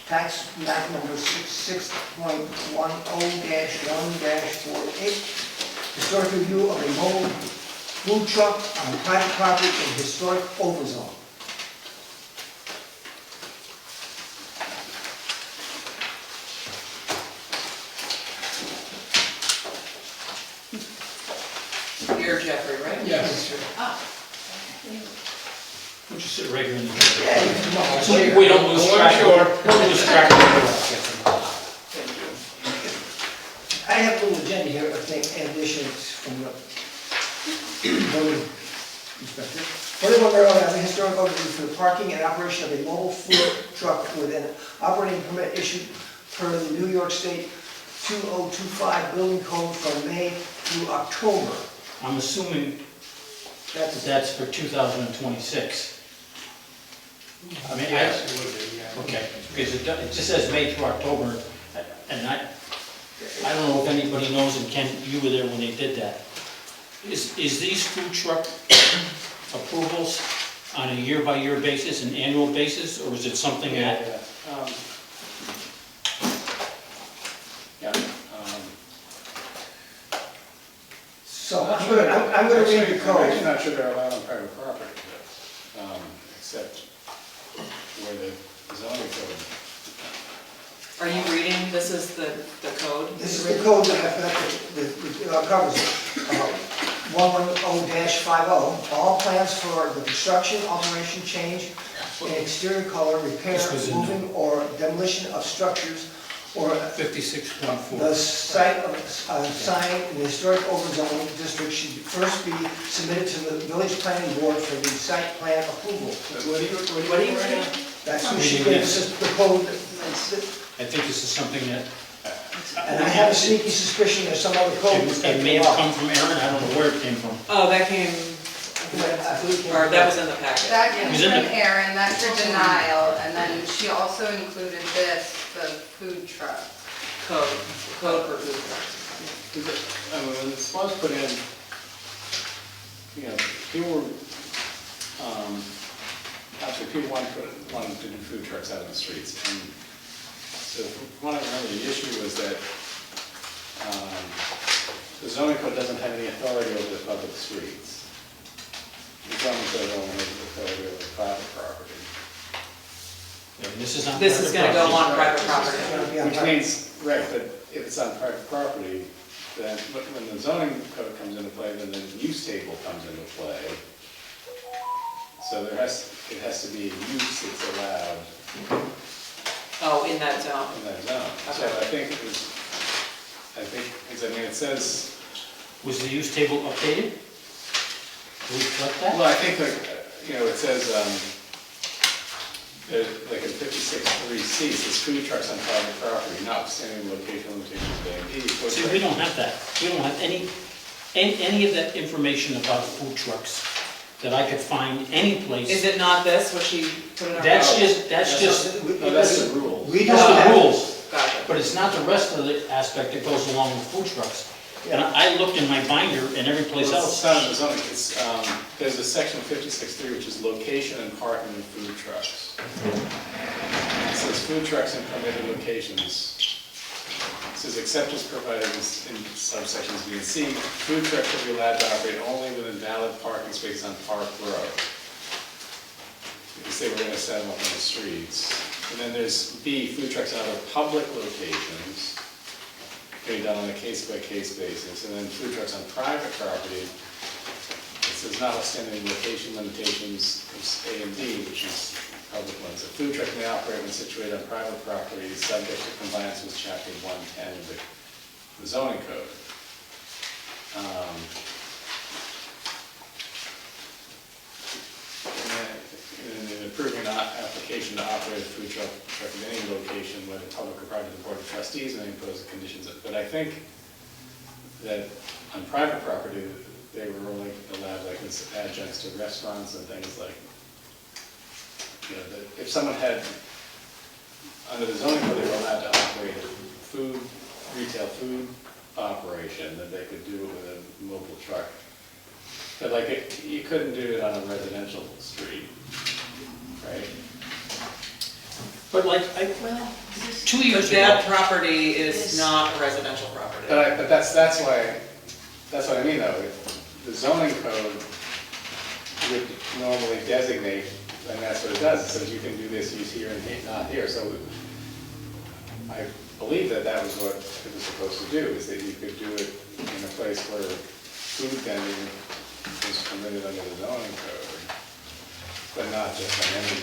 tax map number 66.10-1-48, historic review of a mobile food truck on private property in historic overzone. You're Jeffrey, right? Yes. Ah. We'll just sit right here in the. Yeah, you can come on. So we don't lose track. Don't lose track of I have a little agenda here, I think, additions from the building inspector. 41 Maryland Avenue, historic overview for the parking and operation of a mobile food truck with an operating permit issued per the New York State 2025 building code from May through October. I'm assuming That's that's for 2026. I mean, Yes, it would be, yeah. okay, because it just says May through October, and I don't know if anybody knows, and Ken, you were there when they did that. Is these food truck approvals on a year-by-year basis, an annual basis, or is it something that? So I'm gonna read the I'm code. actually not sure they're allowed on private property, except where the zoning code. Are you reading, this is the code? This is the code that covers it. 110-50, all plans for the construction, alteration, change in exterior color, repair, This was in moving, or demolition of structures, or 56.4. the site of sign in the historic overzone district should first be submitted to the village planning board for the site plan approval. What are you reading? That's what she gave us, the code. I think this is something that, And I have a sneaky suspicion there's some other code that's it may have come from Aaron, I don't know where it came from. Oh, that came, I believe it came or from- that was in the packet. That came Was it from the- Erin, that's her denial, and then she also included this, the food truck. Code for food trucks. When this was put in, people were, actually people wanted to do food trucks out in the streets. And so from what I remember, the issue was that the zoning code doesn't have any authority over the public streets. The zoning code only has authority over private property. And this is on. This is gonna go on private property. Yeah, Which means, right, but if it's on private property, then when the zoning code comes into play, then the use table comes into play. So it has to be a use that's allowed Oh, in that zone. in that zone. So Okay. I think it says, Was the use table updated? Do we reflect that? well, I think it says, like in 56.3C, it says food trucks on private property, notwithstanding location limitations of A&D. See, we don't have that. We don't have any of that information about food trucks that I could find any place. Is it not this, what she put in her? That's code? just, No, that's the rule. We that's just the have, rules, Gotcha. but it's not the rest of the aspect that goes along with food trucks. And I looked in my binder and every place Well, else. it's not in the zoning, there's a section 56.3, which is location and parking of food trucks. It says food trucks in permitted locations. It says except as provided in subsections B and C, food trucks will be allowed to operate only within valid parking spaces on Park Road. Because they were gonna set them up on the streets. And then there's B, food trucks in other public locations, can be done on a case-by-case basis. And then food trucks on private property, it says notwithstanding location limitations of A and D, which is public ones. A food truck may operate when situated on private property, subject to compliance with chapter 110 of the zoning code. And in approving an application to operate a food truck in any location, whether public or private, the board of trustees may impose the conditions. But I think that on private property, they were only allowed like as adjuncts to restaurants and things like, that if someone had, under the zoning code, they were allowed to operate a retail food operation, that they could do it with a mobile truck. But like, you couldn't do it on a residential street, right? But like, Well, 2 but years that ago, property is not a residential property. But that's what I mean though, the zoning code would normally designate, and that's what it does, it says you can do this use here and not here, so I believe that that was what it was supposed to do, is that you could do it in a place where food vending is permitted under the zoning code, but not just on any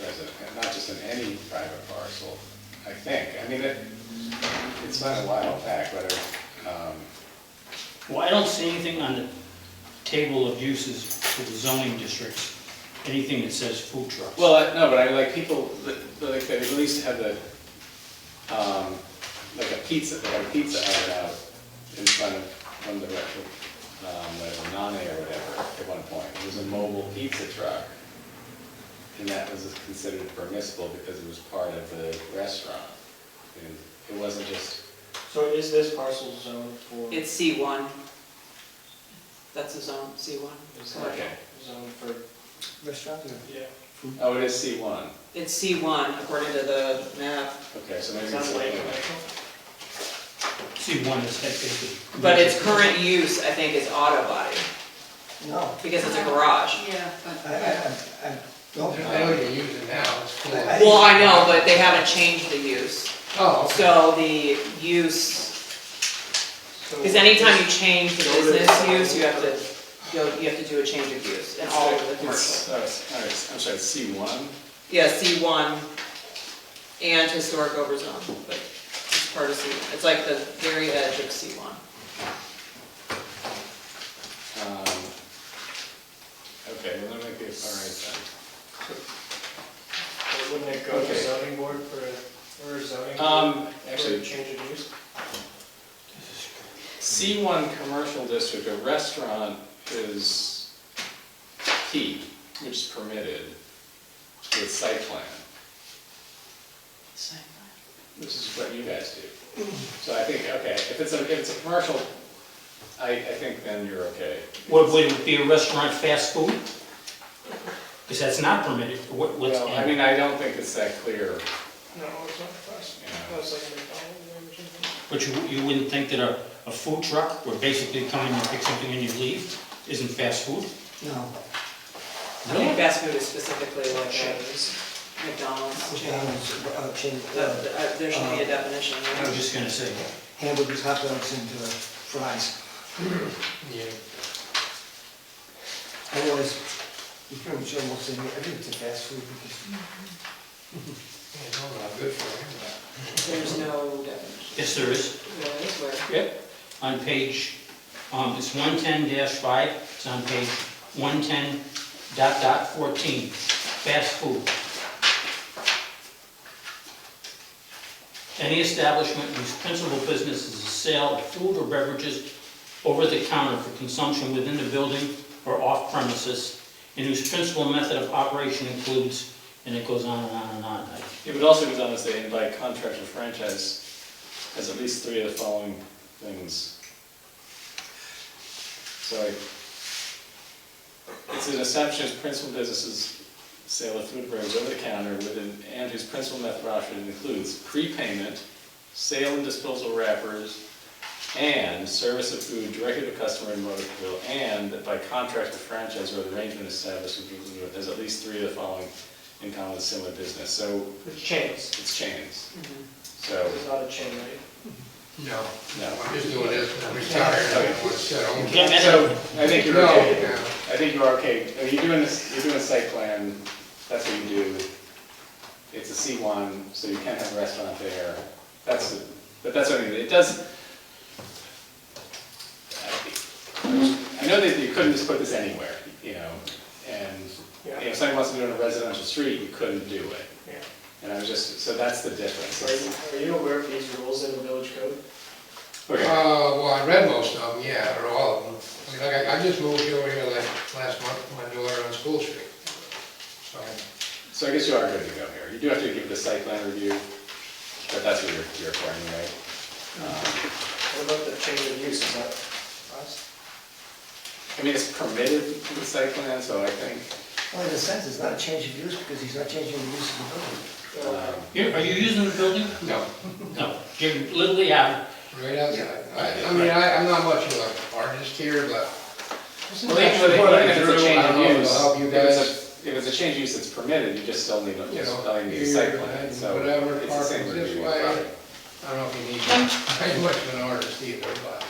resident, not just in any private parcel, I think. I mean, it's not a while back, but well, I don't see anything on the table of uses for the zoning districts, anything that says food trucks. well, no, but I like people, like they at least have the, like a pizza, they had a pizza oven out in front of one of the, whatever, Nane or whatever, at one point. It was a mobile pizza truck. And that was considered permissible because it was part of the restaurant. And it wasn't just, So is this parcel zoned for? It's C1. That's the zone, C1. Is Commercial. okay. Zoned for, Restaurant, yeah. Oh, it is C1. It's C1 according to the map, Okay, so maybe Sounds it's like like, commercial. See, one is technically. but its current use, I think, is auto body, no. because it's a garage. Yeah, I don't. I know what you're using now, it's cool. Well, I know, but they haven't changed the use. Oh, okay. So the use, because anytime you change the business use, you have to do a change of use in all of the commercial. all right, I'm sorry, C1? Yeah, C1 and historic overzone, but it's part of C1. It's like the very edge of C1. Okay, well, let me get, all right then. But wouldn't it go to Okay. zoning board for a zoning? Actually, For change of use? C1 commercial district, a restaurant is P, which is permitted with site plan, which is what you guys do. So I think, okay, if it's a commercial, I think then you're okay. Would it be a restaurant fast food? Because that's not permitted. What's? Well, I mean, I don't think it's that clear. No, it's not fast. Yeah. It's like McDonald's or something. But you wouldn't think that a food truck, where basically come in and pick something and you leave, isn't fast food? No. I think fast food is specifically like a Chains. McDonald's chain. McDonald's, chain, There should be a definition. I was just gonna say. hamburgers, hot dogs, and fries. Yeah. Otherwise, you pretty much almost say everything's a fast food because Yeah, no, not good for him. There's no definition. Yes, there is. There is where? Yep. On page, it's 110-5, it's on page 110.14, fast food. Any establishment whose principal business is the sale of food or beverages over the counter for consumption within the building or off premises, and whose principal method of operation includes, and it goes on and on and on. It would also goes on to say, and by contract or franchise, has at least 3 of the following things. So it's an establishment's principal business's sale of food beverages over the counter within, and whose principal method of operation includes prepayment, sale and disposal wrappers, and service of food directly to customer in motor bill, and that by contract or franchise or arrangement established with has at least 3 of the following in common with similar business. So It's chains. it's chains. Mhm. So, It's not a chain, right? No, no. I'm just doing this when I'm retired, I want to settle. Yeah, So I think you're No, okay. yeah. I think you're okay. I mean, you're doing this, you're doing site plan, that's what you do. It's a C1, so you can't have a restaurant there. But that's what I mean, it does. I know that you couldn't just put this anywhere, you know, and if somebody wants to do it on a residential street, you couldn't do it. Yeah. And I was just, so that's the difference. Are you aware of these rules in the village code? Okay, Well, I read most of them, yeah, or all of them. I mean, like, I just moved over here like last month with my daughter on School Street. So, so I guess you are good to go here. You do have to give it a site plan review, but that's what you're for anyway. What about the change of use, is that us? I mean, it's permitted in the site plan, so I think, Well, in a sense, it's not a change of use because he's not changing the use of the building. Are you using the building? No, No, you're literally out. right outside. I mean, I'm not much of an artist here, but Well, even if it's a change I don't know of if use, it'll help you if it's guys. if it's a change of use that's permitted, you just still need a, You know, a site plan, here, so whatever, it's the same parking with this the way. property. I don't know if you need very much of an artist either, but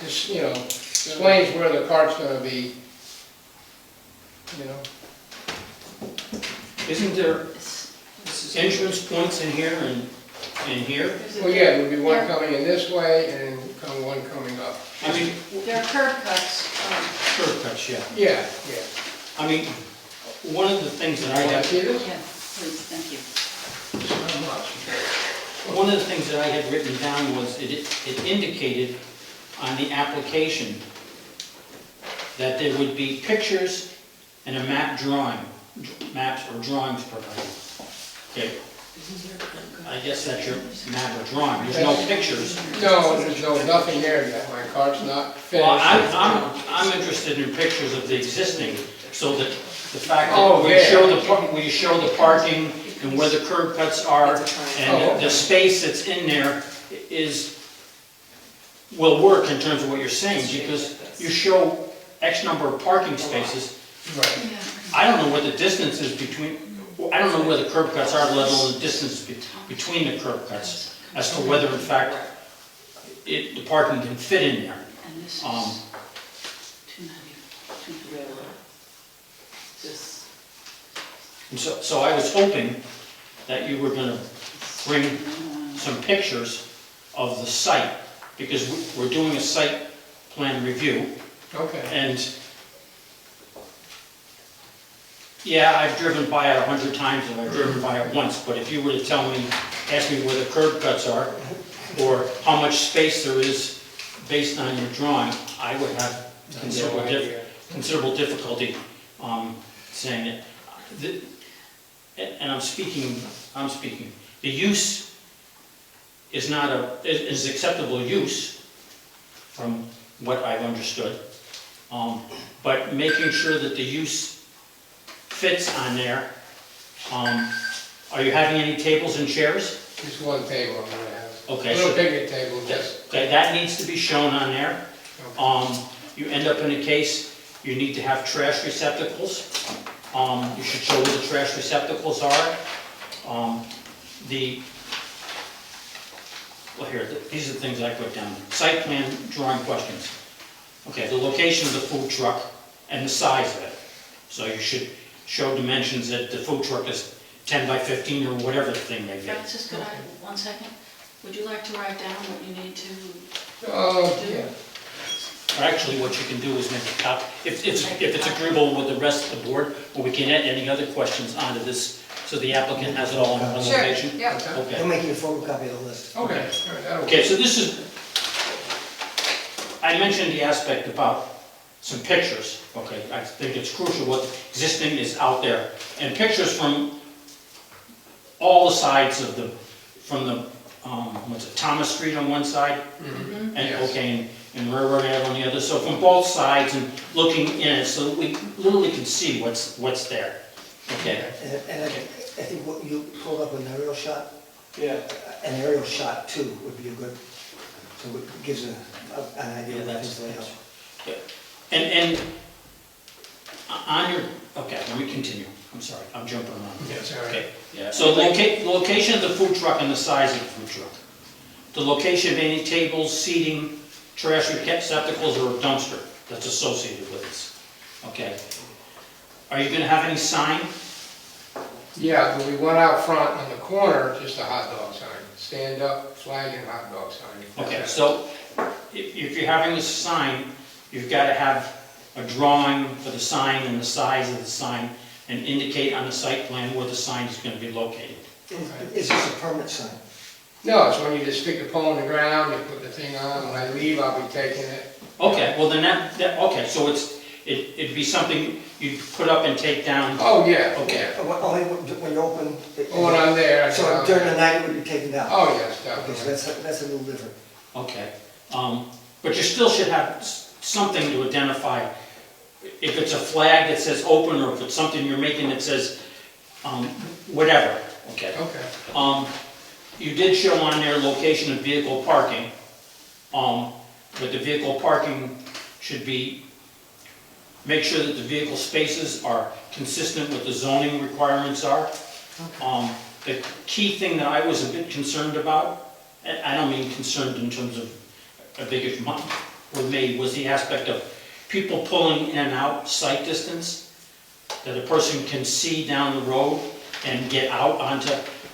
just, you know, explains where the cart's gonna be, you know. Isn't there entrance points in here and here? Well, yeah, there'd be one coming in this way and one coming up. I mean, There are curb cuts. curb cuts, yeah. Yeah, yeah. I mean, one of the things that I Want had, to see this? Yeah, please, thank you. It's not much. one of the things that I had written down was it indicated on the application that there would be pictures and a map drawing, maps or drawings provided. Okay, I guess that's your map or drawing, there's no pictures. No, there's nothing there yet. My cart's not finished. Well, I'm interested in pictures of the existing, so that the fact Oh, that yeah. where you show the parking and where the curb cuts are, and the space that's in there will work in terms of what you're saying, because you show X number of parking spaces. Right. I don't know what the distance is between, I don't know where the curb cuts are, let alone the distance between the curb cuts, as to whether in fact the parking can fit in there. And this is Um, 290, This, And so I was hoping that you were gonna bring some pictures of the site, because we're doing a site plan review, Okay. and yeah, I've driven by it 100 times, and I've driven by it once, but if you were to tell me, ask me where the curb cuts are, or how much space there is based on your drawing, I would have considerable No idea. considerable difficulty saying it. And I'm speaking, the use is not is acceptable use from what I've understood. But making sure that the use fits on there. Are you having any tables and chairs? Just one table I'm gonna have. Okay, A little so picnic table, just. okay, that needs to be shown on there. You end up in a case, you need to have trash receptacles. You should show where the trash receptacles are. These are the things I put down. Site plan drawing questions. Okay, the location of the food truck and the size of it. So you should show dimensions that the food truck is 10 by 15 or whatever the thing they get. Francis, could I, 1 second? Would you like to write down what you need to? Yeah. Or actually, what you can do is make a copy, if it's agreeable with the rest of the board, or we can add any other questions onto this, so the applicant has it all in one Sure, location? yep. He'll Okay. make you a photocopy of the list. Okay, all right, that'll work. Okay, so this is, I mentioned the aspect about some pictures, okay? I think it's crucial what existing is out there. And pictures from all the sides of Thomas Street on one side? And, Yes. okay, and Railroad Ave on the other, so from both sides and looking in it, so that we literally can see what's there, okay? And I think what you pulled up an aerial shot, Yeah. an aerial shot too would be a good, so it gives an idea Yeah, of that's- things lay out. And on your, okay, let me continue, I'm sorry, I'm jumping around. Yes, all right. Okay, Yeah. so the location of the food truck and the size of the food truck. The location of any tables, seating, trash receptacles, or a dumpster that's associated with this. Okay. Are you gonna have any sign? Yeah, but we went out front on the corner, just a hot dog sign. Stand up, flag and hot dog sign. Okay, so if you're having a sign, you've gotta have a drawing for the sign and the size of the sign, and indicate on the site plan where the sign is gonna be located. Is this a permanent sign? No, it's when you just stick the pole in the ground, you put the thing on, when I leave, I'll be taking it. Okay, well then okay, so it'd be something you'd put up and take down. Oh, yeah. Okay. Only when you open? When I'm there. I So go, during the night it would be taken down? Oh, yes, Okay, so definitely. that's a little different. Okay, but you still should have something to identify if it's a flag that says open, or if it's something you're making that says, whatever, okay? Okay. You did show on there location of vehicle parking, but the vehicle parking should be, make sure that the vehicle spaces are consistent with the zoning requirements are. The key thing that I was a bit concerned about, and I don't mean concerned in terms of a big issue with me, was the aspect of people pulling in and out sight distance, that a person can see down the road and get out onto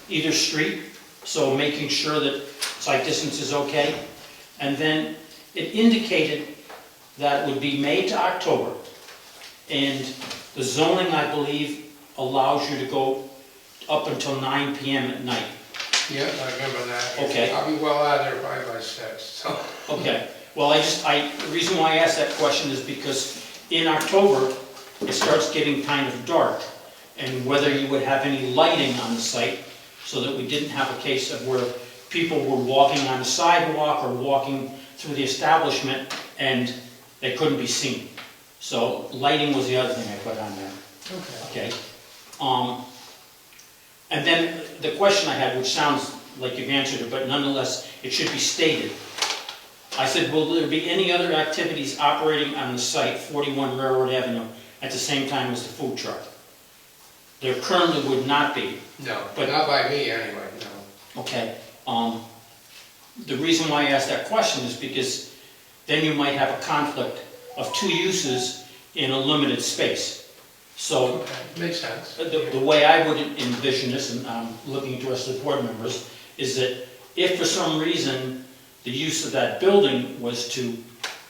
either street, so making sure that sight distance is okay. And then it indicated that it would be May to October, and the zoning, I believe, allows you to go up until 9 PM at night. Yeah, I remember that. Okay. I'll be well out of there probably by 6, so. Okay, well, the reason why I asked that question is because in October, it starts getting kind of dark, and whether you would have any lighting on the site, so that we didn't have a case of where people were walking on the sidewalk or walking through the establishment and they couldn't be seen. So lighting was the other thing I put on there. Okay. And then the question I had, which sounds like you've answered it, but nonetheless, it should be stated. I said, will there be any other activities operating on the site, 41 Railroad Avenue, at the same time as the food truck? There currently would not be. No, But- not by me anyway, no. Okay. The reason why I asked that question is because then you might have a conflict of two uses in a limited space. So Okay, makes sense. the way I would envision this, and I'm looking to us, the board members, is that if for some reason the use of that building was to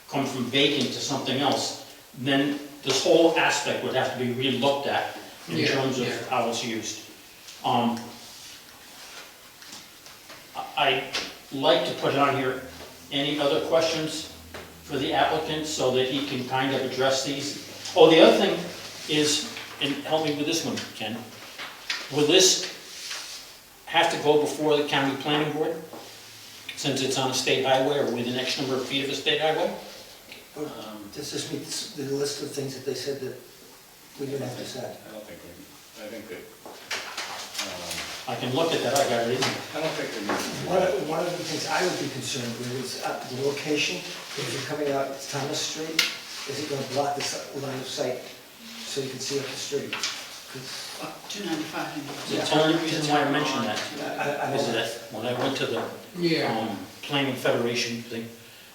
come from vacant to something else, then this whole aspect would have to be re-looked at in Yeah, terms of yeah. how it's used. I'd like to put on here, any other questions for the applicant so that he can kind of address these? Oh, the other thing is, and help me with this one, Ken, will this have to go before the county planning board? Since it's on a state highway or within X number of feet of a state highway? Does this meet the list of things that they said that we didn't have to decide? I think that, I can look at that, I got it in here. I don't think we need. One of the things I would be concerned with is the location. If you're coming out Thomas Street, is it going to block the line of sight so you can see up the street? 'Cause 295. That's the only reason why I mentioned that, I is don't know. that when I went to the Yeah. Planning Federation thing,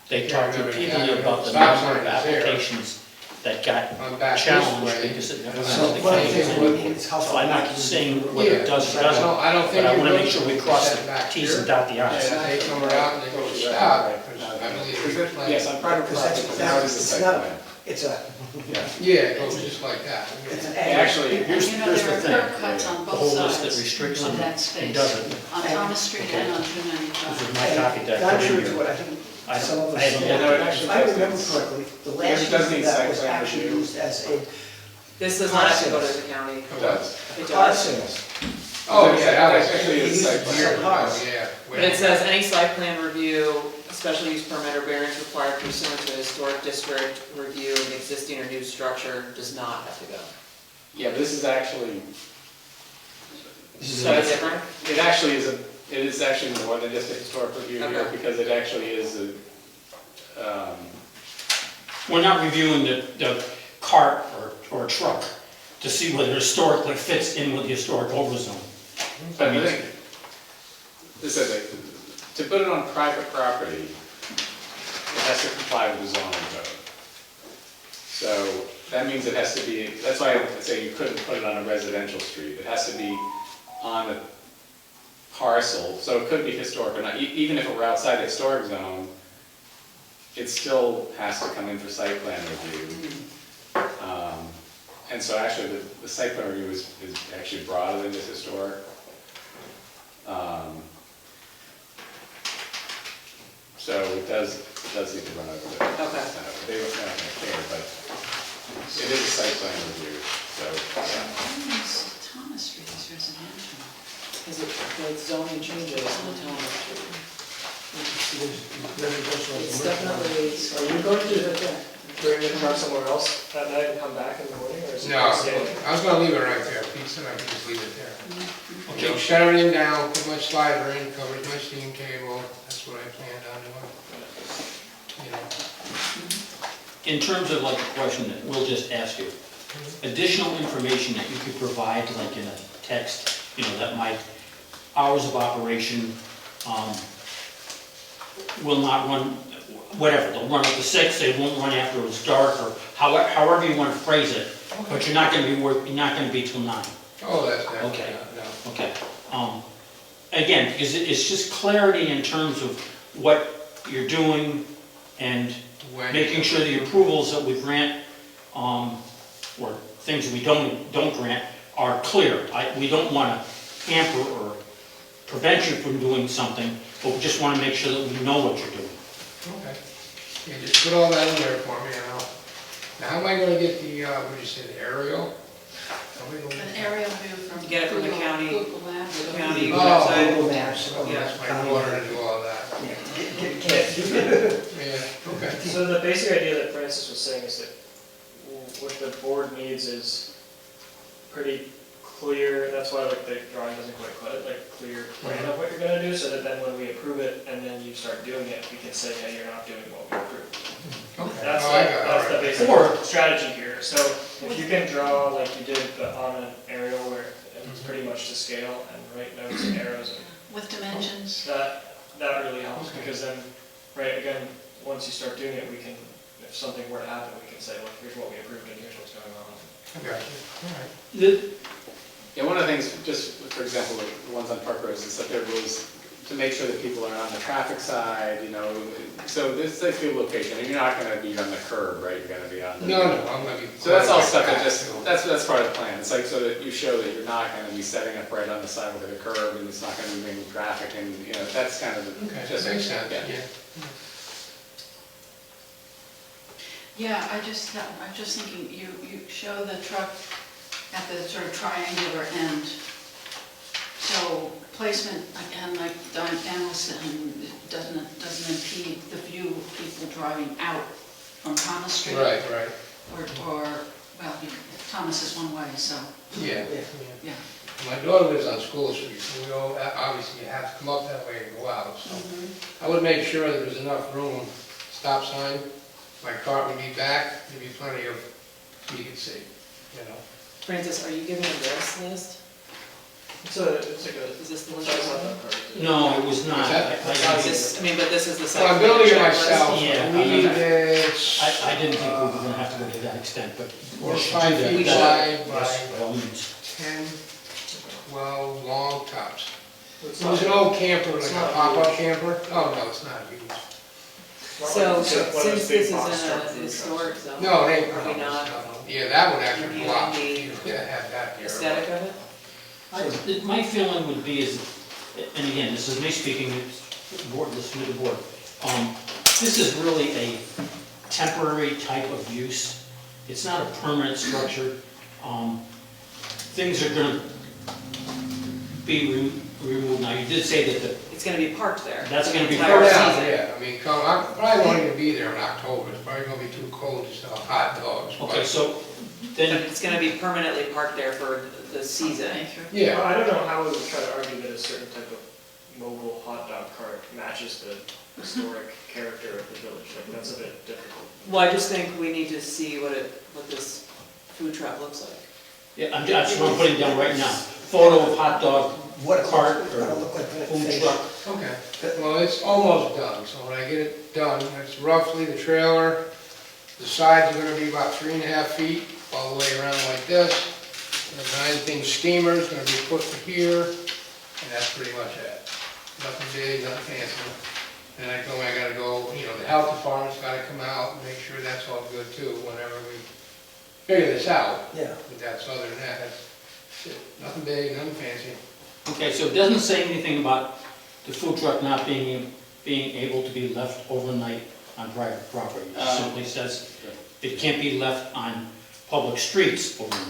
they Yeah, talked I remember, repeatedly yeah, about the stop number of sign is there. applications that got I'm back this challenged way. because it never So went to the one of the county. things we need is how So far I'm back not you can saying do what it does or I doesn't, don't think but I you want to really make sure we should cross set the back Ts here. and dot the Is. And they come around and they go stop. 'cause I believe it's like- Yes, on private Because property, that's- but now it's the it's site not- plan. It's a, Yeah. Yeah, it goes just like that. it's an Actually, Here's You know, the there are thing, curb cuts on the both whole list that sides restricts of and that space. doesn't. On Thomas Street and on This is 295. my copy that I put in contrary to here. what I think I some of us. haven't Yeah, no, it actually If I does remember need- correctly, the Yes, last it does use need of that site was plan actually review. used as a This does not have to go to the county. It does. It car does. sales. Oh, That yeah, actually They is use site it plan. for cars. Yeah. But it says any site plan review, special use permit or variance required pursuant to historic district review of an existing or new structure does not have to go. Yeah, but this is actually, Is that different? it actually is it is actually more than just a historic review here, Okay. because it actually is We're not reviewing the cart or truck to see whether it historically fits in with the historic overzone. but I think, this is it, to put it on private property, it has to comply with the zoning code. So that means it has to be, that's why I say you couldn't put it on a residential street. It has to be on a parcel, so it could be historic or not. Even if it were outside the historic zone, it still has to come in for site plan review. And so actually, the site plan review is actually broader than just historic. So it does need to run over the. Okay. They were not gonna care, but it is a site plan review, so, yeah. Thomas Street is residential. Because the zoning changes on Thomas Street. It's definitely, Are you going to? bring the truck somewhere else at night and come back in the morning, or is it? No, staying? I was gonna leave it right there, Pete said I could just leave it there. You know, Okay, shut everything down, put my slider in, covers my steam table, that's what I planned on doing. You know, in terms of like a question that we'll just ask you, additional information that you could provide, like in a text, you know, that might, hours of operation, will not run, whatever, they'll run up to 6, they won't run after it's dark, or however you want to phrase it, but you're not gonna be you're not gonna be till 9. oh, that's definitely Okay. no. Okay, again, because it's just clarity in terms of what you're doing and When- making sure the approvals that we grant, or things that we don't grant are clear. We don't want to hamper or prevent you from doing something, but we just want to make sure that we know what you're doing. Okay. Yeah, just put all that in there for me, and I'll, now how am I gonna get the, what did you say, the aerial? How am I gonna- An aerial view from Get it from the Google- county. Google Maps. The county Oh, website. Google Maps. Oh, that's my daughter to do all that. Yeah. Yeah, okay. So the basic idea that Francis was saying is that what the board needs is pretty clear, that's why like the drawing doesn't quite cut it, like clear plan of what you're gonna do, so that then when we approve it and then you start doing it, we can say, yeah, you're not doing what we approved. Okay. That's Oh, I the, got it, that's the all right. basic Or- strategy here. So if you can draw like you did, but on an aerial where it's pretty much to scale and write notes and arrows, With dimensions. that really helps, Okay. because then, right, again, once you start doing it, we can, if something were to happen, we can say, look, here's what we approved and here's what's going on. I got you, all right. Yeah, one of the things, just for example, the ones on Park Roads, is that there was, to make sure that people are on the traffic side, you know, so this is a location, and you're not gonna be on the curb, right, you're gonna be on the. No, I'm gonna be. So that's all stuff that just, that's part of the plan, it's like so that you show that you're not gonna be setting up right on the sidewalk of the curb, and it's not gonna be making traffic, and, you know, that's kind of the. Okay, just- that makes sense, yeah. yeah. Yeah, I'm just thinking, you show the truck at the sort of triangular end. So placement, again, like Dan was saying, doesn't impede the view of people driving out from Thomas Street. Right, Or, well, Thomas is one way, so, yeah. yeah. My daughter lives on School Street, so we all, obviously you have to come up that way and go out, so. I would make sure that there's enough room, stop sign, my cart would be back, there'd be plenty of, so you can see, you know. Francis, are you giving a this list? It's like a, Is this the list? that's not that part. No, it was not. Is that- Is this, I mean, but this is the So site. I'm building it checklist. myself, Yeah, I I mean, need it, I didn't think we were gonna have to go to that extent, but. Or we should 5 do that. feet We should. wide by- Yes, by all means. 10, 12 long tops. It's It was not- an old camper, like It's a not pop-up huge. camper. Oh, no, it's not huge. it's not So, like one of those since big this is box in truck a food trucks. historic zone. No, it ain't. Are we not Yeah, that would actually reviewing block. the Yeah, have that here. aesthetic of it? My feeling would be is, and again, this is me speaking, it's board, listen to the board. This is really a temporary type of use. It's not a permanent structure. Things are gonna be removed. Now, you did say that It's gonna be parked there. That's for the gonna be entire Oh, parked. yeah, season. yeah, I mean, I probably won't even be there in October. It's probably gonna be too cold to sell hot dogs. but- okay, so But then, it's gonna be permanently parked there for the season. Yeah, Well, I don't know how we would try to argue that a certain type of mobile hot dog cart matches the historic character of the village, like, that's a bit difficult. Well, I just think we need to see what this food truck looks like. yeah, that's what I'm putting down right now. Photo of hot dog, What cart it's or gonna look like when it's food finished. truck. okay. Well, it's almost done, so when I get it done, it's roughly the trailer. The sides are gonna be about 3.5 feet, all the way around like this. And the 9-thing steamer's gonna be put to here, and that's pretty much it. Nothing big, nothing fancy. And I gotta go, you know, the health department's gotta come out and make sure that's all good too, whenever we figure this out. Yeah. But that's, other than that, that's it. Nothing big, nothing fancy. Okay, so it doesn't say anything about the food truck not being able to be left overnight on private property. It simply says it can't be left on public streets overnight.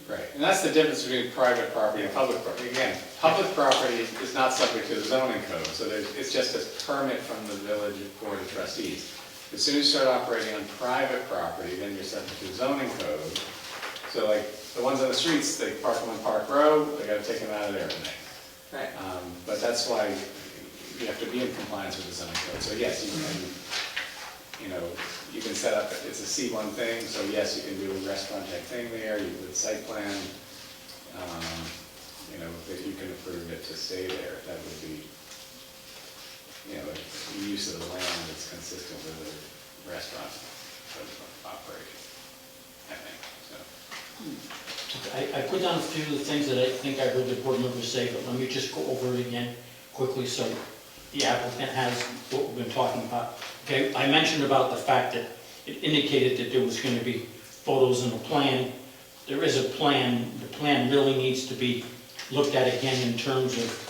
Right, and that's the difference between private property and public property. Again, public property is not subject to the zoning code, so it's just a permit from the village board of trustees. As soon as you start operating on private property, then you're subject to zoning code. So like, the ones on the streets, they park them on Park Road, they gotta take them out of there at night. Right. But that's why you have to be in compliance with the zoning code. So yes, you can, you can set up, it's a C1 thing, so yes, you can do a restaurant type thing there, you with site plan. If you can approve it to stay there, that would be, the use of the land that's consistent with a restaurant operation, I think, so. I put down a few of the things that I think I heard the board members say, but let me just go over it again quickly so the applicant has what we've been talking about. Okay, I mentioned about the fact that it indicated that there was going to be photos in the plan. There is a plan. The plan really needs to be looked at again in terms of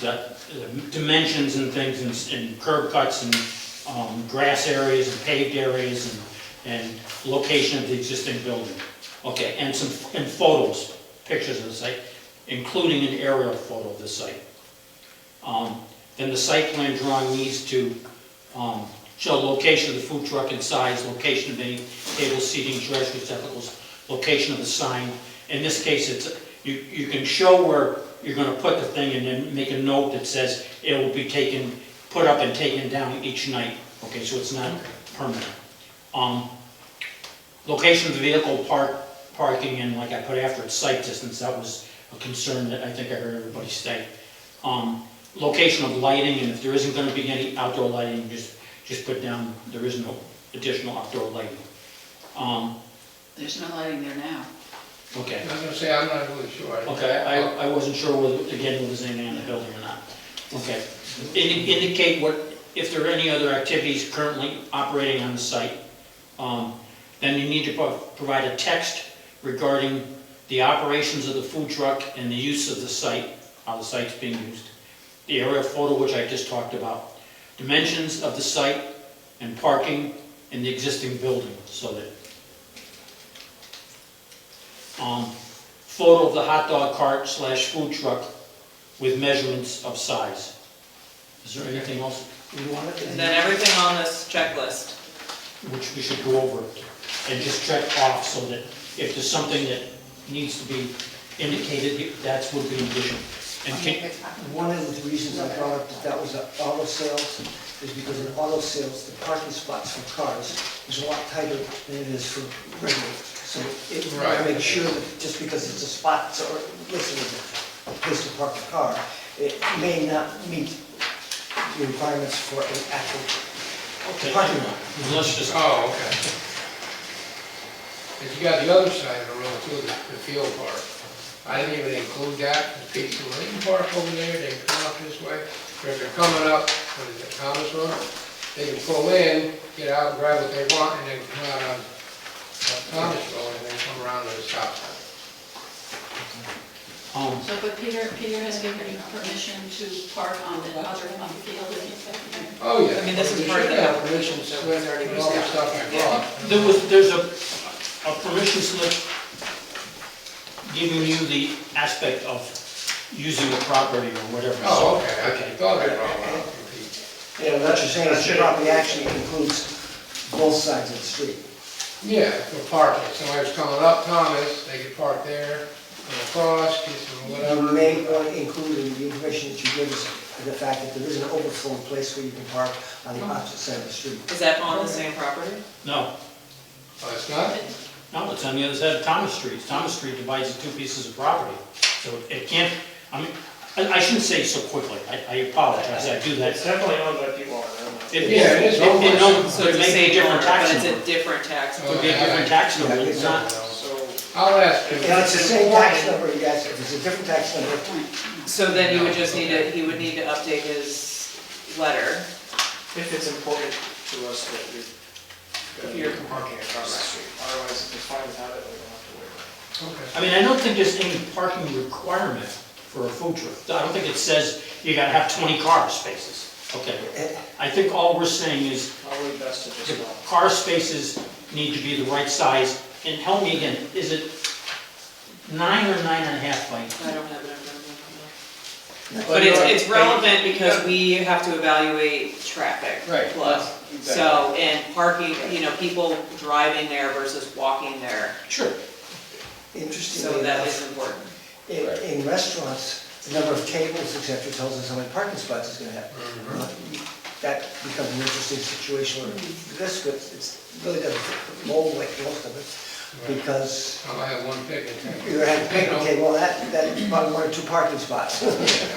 the dimensions and things and curb cuts and grass areas and paved areas and location of the existing building. Okay, and photos, pictures of the site, including an aerial photo of the site. Then the site plan drawing needs to show location of the food truck and size, location of any table, seating, trash receptacles, location of the sign. In this case, it's you can show where you're going to put the thing and then make a note that says it will be put up and taken down each night. Okay, so it's not permanent. Location of the vehicle parking, and like I put after it, site distance, that was a concern that I think I heard everybody say. Location of lighting, and if there isn't going to be any outdoor lighting, just put down there is no additional outdoor lighting. There's no lighting there now. Okay. I was gonna say, I'm not really sure. Okay, I wasn't sure whether, again, whether there's anything on the building or not. Okay. Indicate if there are any other activities currently operating on the site. Then you need to provide a text regarding the operations of the food truck and the use of the site, how the site's being used. The aerial photo, which I just talked about. Dimensions of the site and parking in the existing building, so that photo of the hot dog cart / food truck with measurements of size. Is there anything else we want to? And then everything on this checklist. Which we should go over and just check off so that if there's something that needs to be indicated, that's would be an addition. And One of the reasons I brought up that was auto sales is because in auto sales, the parking spots for cars is a lot tighter than it is for regular. So it, I make sure that just because it's a spot or listed as a place to park a car, it may not meet the requirements for an actual parking lot. let's just, Oh, okay. But you got the other side of the road too, the field park. I didn't even include that, the people, they can park over there, they can come up this way. Or if they're coming up, what is it, Thomas Road, they can pull in, get out and grab what they want, and then come out on Thomas Road, and then come around to the stop sign. So, but Peter has given you permission to park on the field if you. Oh, yeah. I mean, this is You part of should the have permission slip and all the stuff I brought. there's a permission slip giving you the aspect of using the property or whatever. Oh, So, okay, I thought I brought one up. Yeah, what you're saying is the property actually includes both sides of the street. Yeah, for parking, somebody's coming up Thomas, they could park there, come across, get some You whatever. may want to include in the information that you give us the fact that there is an overflow place where you can park on the opposite side of the street. Is that on the same property? No, Oh, it's not? no, it's on the other side of Thomas Street. Thomas Street divides the two pieces of property. So it can't, I mean, I shouldn't say so quickly. I apologize, I do that. It's definitely owned by people on their own. Yeah, it is owned by no, So there it's the may be a same different owner, tax but it's number. a different tax. Could be a different tax number, it's not. So, I'll ask him. If it's the same tax number, you guys, if it's a different tax number, So then you would just need to, he would need to update his letter. if it's important to us that you're parking across the street, otherwise if it's fine without it, we don't have to worry about it. Okay. I mean, I don't think there's any parking requirement for a food truck. I don't think it says you gotta have 20 car spaces. Okay, I think all we're saying is Probably best to the just not. car spaces need to be the right size. And help me again, is it 9 or 9.5 by? I don't have it in front of me. But it's relevant because we have to evaluate traffic Right. plus. So, and parking, you know, people driving there versus walking there, Sure. Interestingly so that enough, is important. in restaurants, the number of tables, et cetera, tells us how many parking spots it's gonna have. That becomes an interesting situation with this, but it's really doesn't fit the mold like most of it, because I have one picnic table. you have a picnic table, that's about 1 or 2 parking spots. I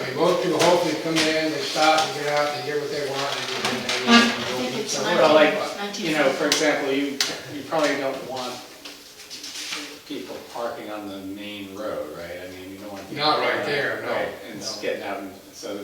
mean, most people hopefully come in, they stop and get out, they get what they want, and they go I and think go eat it's somewhere. Well, like, 19. you know, for example, you probably don't want people parking on the main road, right? I mean, you don't want people. Not right there, no, Right, and no. getting out, and so,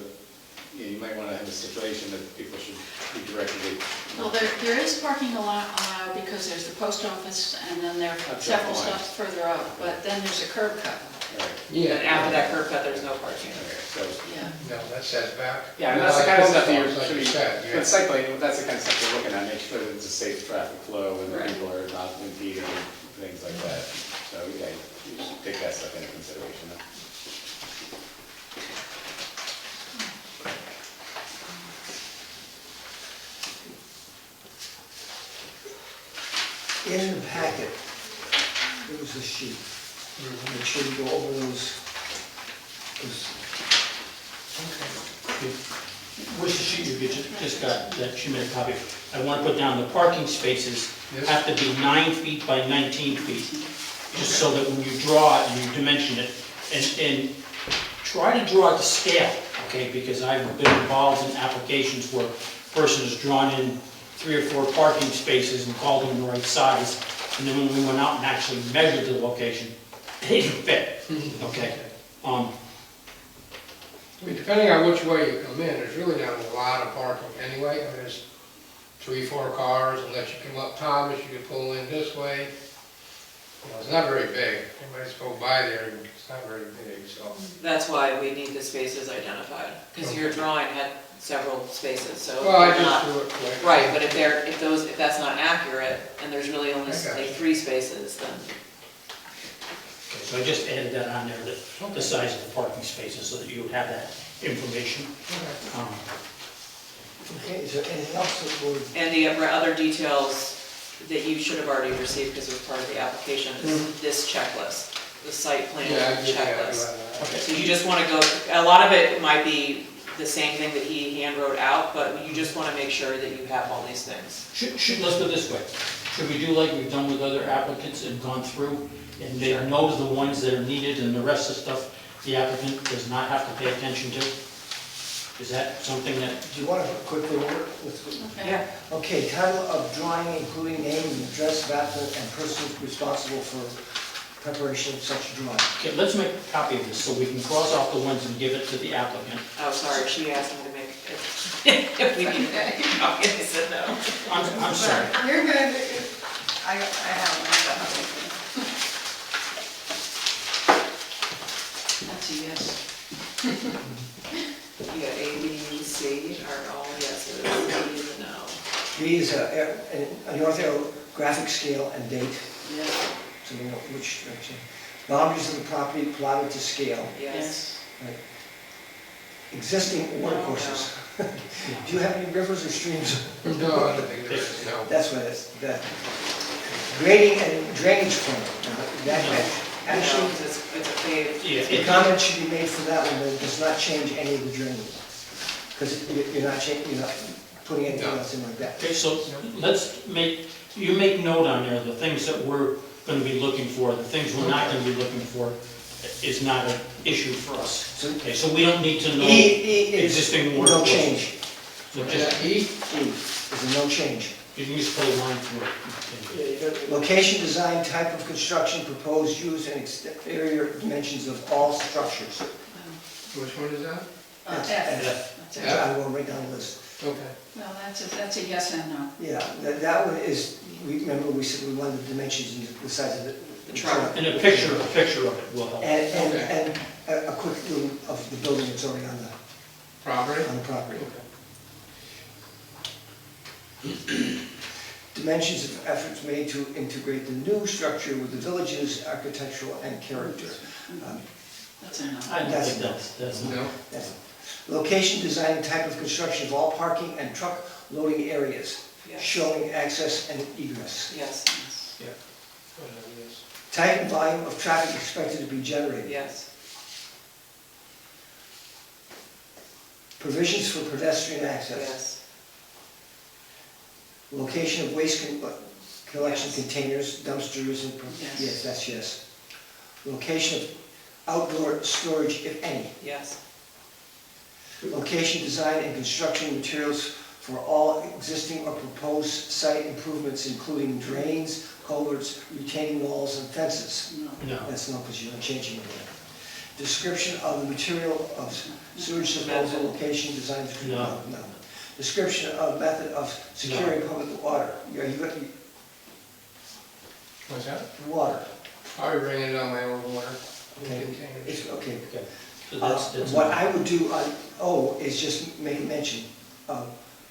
you might want to have a stipulation that people should be directed. Well, there is parking allowed because there's the post office and then there are That's several fine. stops further up, but then there's a curb cut. Right, Yeah. And after that curb cut, there's no parking. okay, so, Yeah. No, that says back. yeah, and that's the kind of stuff you Like should be, said, yeah. but cycling, that's the kind of stuff you're looking at, make sure that it's a safe traffic flow and that Right. people are not impeding and things like that. So, yeah, you should take that stuff into consideration. In the packet, there was a sheet. Make sure you go over those. Where's the sheet you just got, that she made a copy of? I want to put down the parking spaces Yes. have to be 9 feet by 19 feet, just so that when you draw it and you dimension it, and try to draw it to scale, okay? Because I've been involved in applications where a person has drawn in 3 or 4 parking spaces and called them the right size, and then when we went out and actually measured the location, they didn't fit, okay? I mean, depending on which way you come in, there's really not a lot of parking anyway. I mean, there's 3, 4 cars, unless you come up Thomas, you can pull in this way. You know, it's not very big. You might just go by there, and it's not very big, so. That's why we need the spaces identified, because your drawing had several spaces, so. Well, I they're just not- do it quick. Right, but if that's not accurate, and there's really only I got like you. 3 spaces, then. Okay, so I just added that on there, the size of the parking spaces, so that you would have that information. Okay, is there anything else that would, And the other details that you should have already received because it was part of the application is this checklist, the site plan Yeah, I did have checklist. that. So you just want to go, a lot of it might be the same thing that he hand wrote out, but you just want to make sure that you have all these things. Let's go this way. Should we do like we've done with other applicants and gone through, and they noted the ones that are needed, and the rest of the stuff the applicant does not have to pay attention to? Is that something that, do you want to quickly work with? Okay. Okay, title of drawing including name and address of applicant and person responsible for preparation of such drawing. okay, let's make a copy of this, so we can cross off the ones and give it to the applicant. Oh, sorry, she asked me to make, if we need a copy, I said no. I'm sorry. You're good. I have one. That's a yes. You got A, B, C are all yeses, D is a no. B is a North Arrow graphic scale and date, Yes. so we know which direction. Boundaries of the property plotted to scale. Yes. Existing water courses. Do you have any rivers or streams? No, I don't think there is, no. That's what it's, that. Grading and drainage plan. That actually, No, it's a paved. Yeah, the comment should be made for that one, that it does not change any of the drainage. Because you're not putting anything else in like that. Okay, so you make note on there, the things that we're gonna be looking for, the things we're not gonna be looking for is not an issue for us. Okay, so we don't need to know E is existing water no courses. change. So just, E? E is a no change. you can just put a line through it. Yeah, you got, Location, design, type of construction, proposed use, and exterior dimensions of all structures. Which one is that? That's F. F. That's I'm it. going right down the list. Okay. Well, that's a yes and no. Yeah, that one is, remember we said we wanted the dimensions and the size of the truck. And a picture of it will help. And a quick view of the building that's already on Property? the property. Dimensions of efforts made to integrate the new structure with the village's architectural and character. That's a no. I don't think that's No. That's- Location, design, and type of construction of all parking and truck loading areas. Yes. showing access and egress. Yes, Whatever it is. Type and volume of traffic expected to be generated. yes, Provisions for pedestrian access. yes, Location of waste collection Yes. containers, dumpsters, and, Yes. yes, that's yes. Location of outdoor storage, if any. yes, Location, design, and construction materials for all existing or proposed site improvements, including drains, culverts, retaining walls, and fences. No. No, That's not because you're not changing anything. Description of the material of sewage disposal, location, design. No. No. Description of method of securing public water. Yeah, you got What's that? water. I'll be bringing it on my own water Okay. containers. It's, okay. okay. So that's What I would do on O is just make a mention.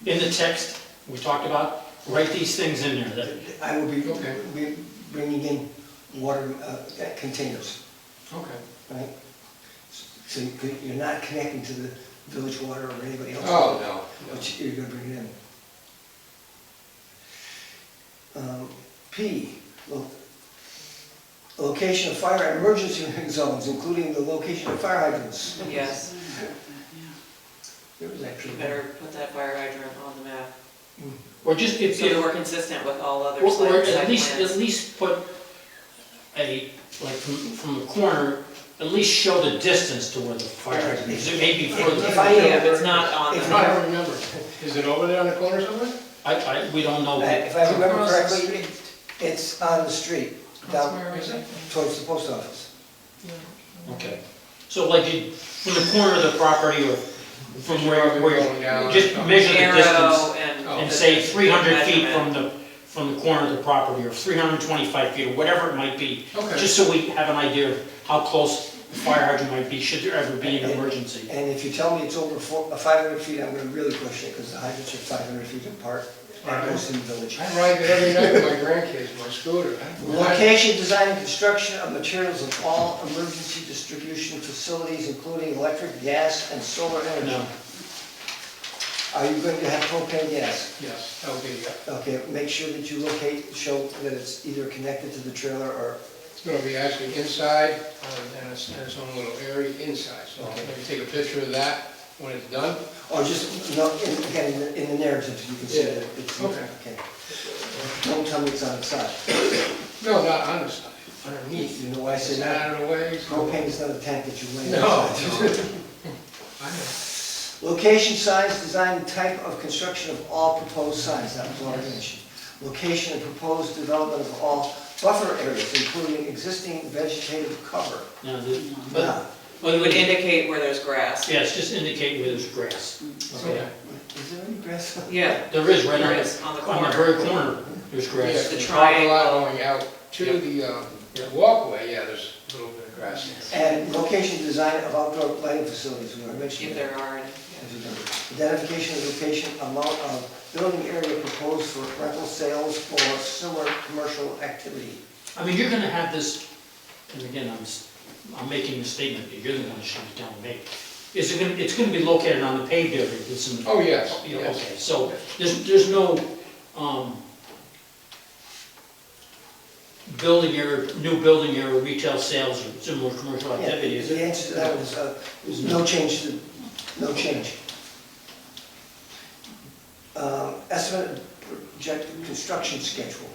in the text we talked about, write these things in there, that, I will be Okay. bringing in water containers, Okay. right? So you're not connecting to the village water or anybody else. Oh, no. But you're gonna bring it in. P, location of fire and emergency zones, including the location of fire hydrants. yes. There was You actually. better put that fire hydrant on the map, or just, if, so that we're consistent with all other or site at least plans. put a, like, from the corner, at least show the distance to where the fire hydrant is, it may be further. If I- Yeah, if it's not on If the, I don't remember. Is it over there on the corner somewhere? We don't know. If I remember correctly, it's on the street, down Is it? towards the post office. Okay, so like from the corner of the property or from where Going down. just measure the distance arrow and. Oh. and say 300 feet measurement. from the corner of the property, or 325 feet, or whatever it might be. Okay. Just so we have an idea of how close the fire hydrant might be, should there ever be an emergency. And if you tell me it's over 500 feet, I'm gonna really question it, because the hydrants are 500 feet apart, and goes in the village. I ride it every night with my grandkids, my scooter. Location, design, and construction of materials of all emergency distribution facilities, including electric, gas, and solar energy. No, Are you going to have propane gas? Yes, that would be, Okay, make sure that you locate, show that it's either connected to the trailer or, it's gonna be actually inside, and it's own little area inside, so maybe take a picture of that when it's done. or just, no, again, in the narrative, you can see that it's, Okay. okay. Don't tell me it's on the side. No, not on the side, underneath. You know why I say Is that that? out of the way? Propane is not a tank that you lay No, outside. I know. Location, size, design, and type of construction of all proposed signs, that was already mentioned. Location and proposed development of all buffer areas, including existing vegetative cover. no, Now, Well, you would indicate where there's grass. yes, just indicate where there's grass. Okay. is there any grass? Yeah, There is right there on is, on the the corner. very corner, there's Yeah, grass. the The parking lot triangle. going out to the walkway, yeah, there's a little bit of grass there. And location, design of outdoor lighting facilities, we already mentioned If that. there are any. Identification of location, amount of building area proposed for rental sales or similar commercial activity. I mean, you're gonna have this, and again, I'm making a statement, but you're the one shooting it down to me. It's gonna be located on the paved area, it's in. Oh, yes, Yeah, yes. okay, so there's no, building area, new building area, retail sales or similar commercial Yeah, activity, is it? the answer to that was no change, no change. Estimate projected construction schedule.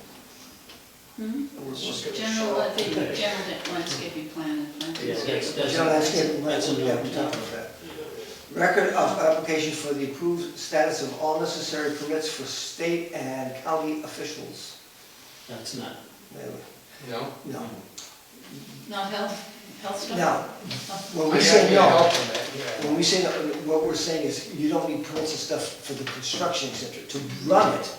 General, I think, general landscaping plan and planting. Yeah, that's. General landscaping plan, That's a yeah, no. we talked about that. Record of application for the approved status of all necessary permits for state and county officials. That's not, No? No. Not health stuff? Now, when we I say have to no, help on that, yeah. when we say no, what we're saying is you don't need permits and stuff for the construction, et cetera. To run it,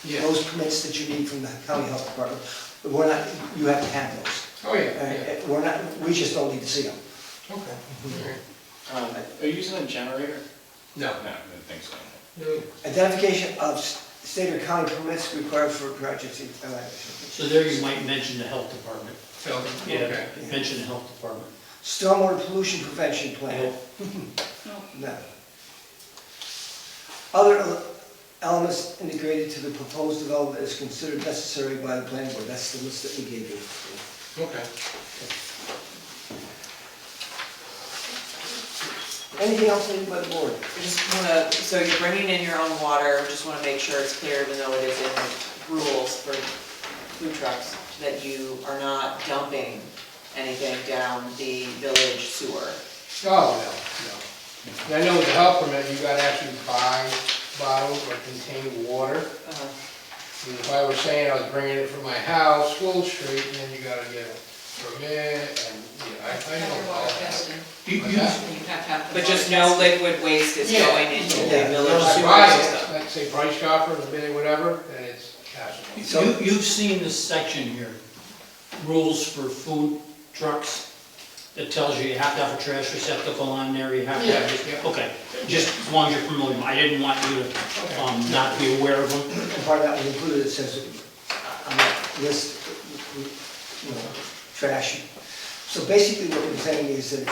Yeah. those permits that you need from the county health department, we're not, you have to have those. Oh, yeah, We're not, we just don't need to see them. okay. Are you using a generator? No. No, I didn't think so. No. Identification of state or county permits required for projects. so there you might mention the health department. Yeah, Okay. mention the health department. Stormwater pollution prevention plan. No. No. Other elements integrated to the proposed development is considered necessary by the planning board. That's the list that we gave you. Okay. Anything else needed by the board? I just wanna, so you're bringing in your own water, just wanna make sure it's clear, even though it is in the rules for food trucks, that you are not dumping anything down the village sewer. Oh, no. And I know with the health permit, you gotta actually buy bottles or contain water. And if I was saying I was bringing it from my house, School Street, then you gotta get a permit and, I Have know your all water that. tested. You, What's you, that? You have to have the But just water no tested. liquid waste is Yeah. going into the Yeah. village If I sewer buy system. it, let's say Price Chopper, or whatever, then it's passable. you've seen this section here, rules for food trucks, that tells you have to have a trash receptacle on there, you have to have this, Yeah. okay, just as long as you're familiar, I didn't want you to, not be aware of them. And part of that was included, it says on that list, trash. So basically what we're saying is that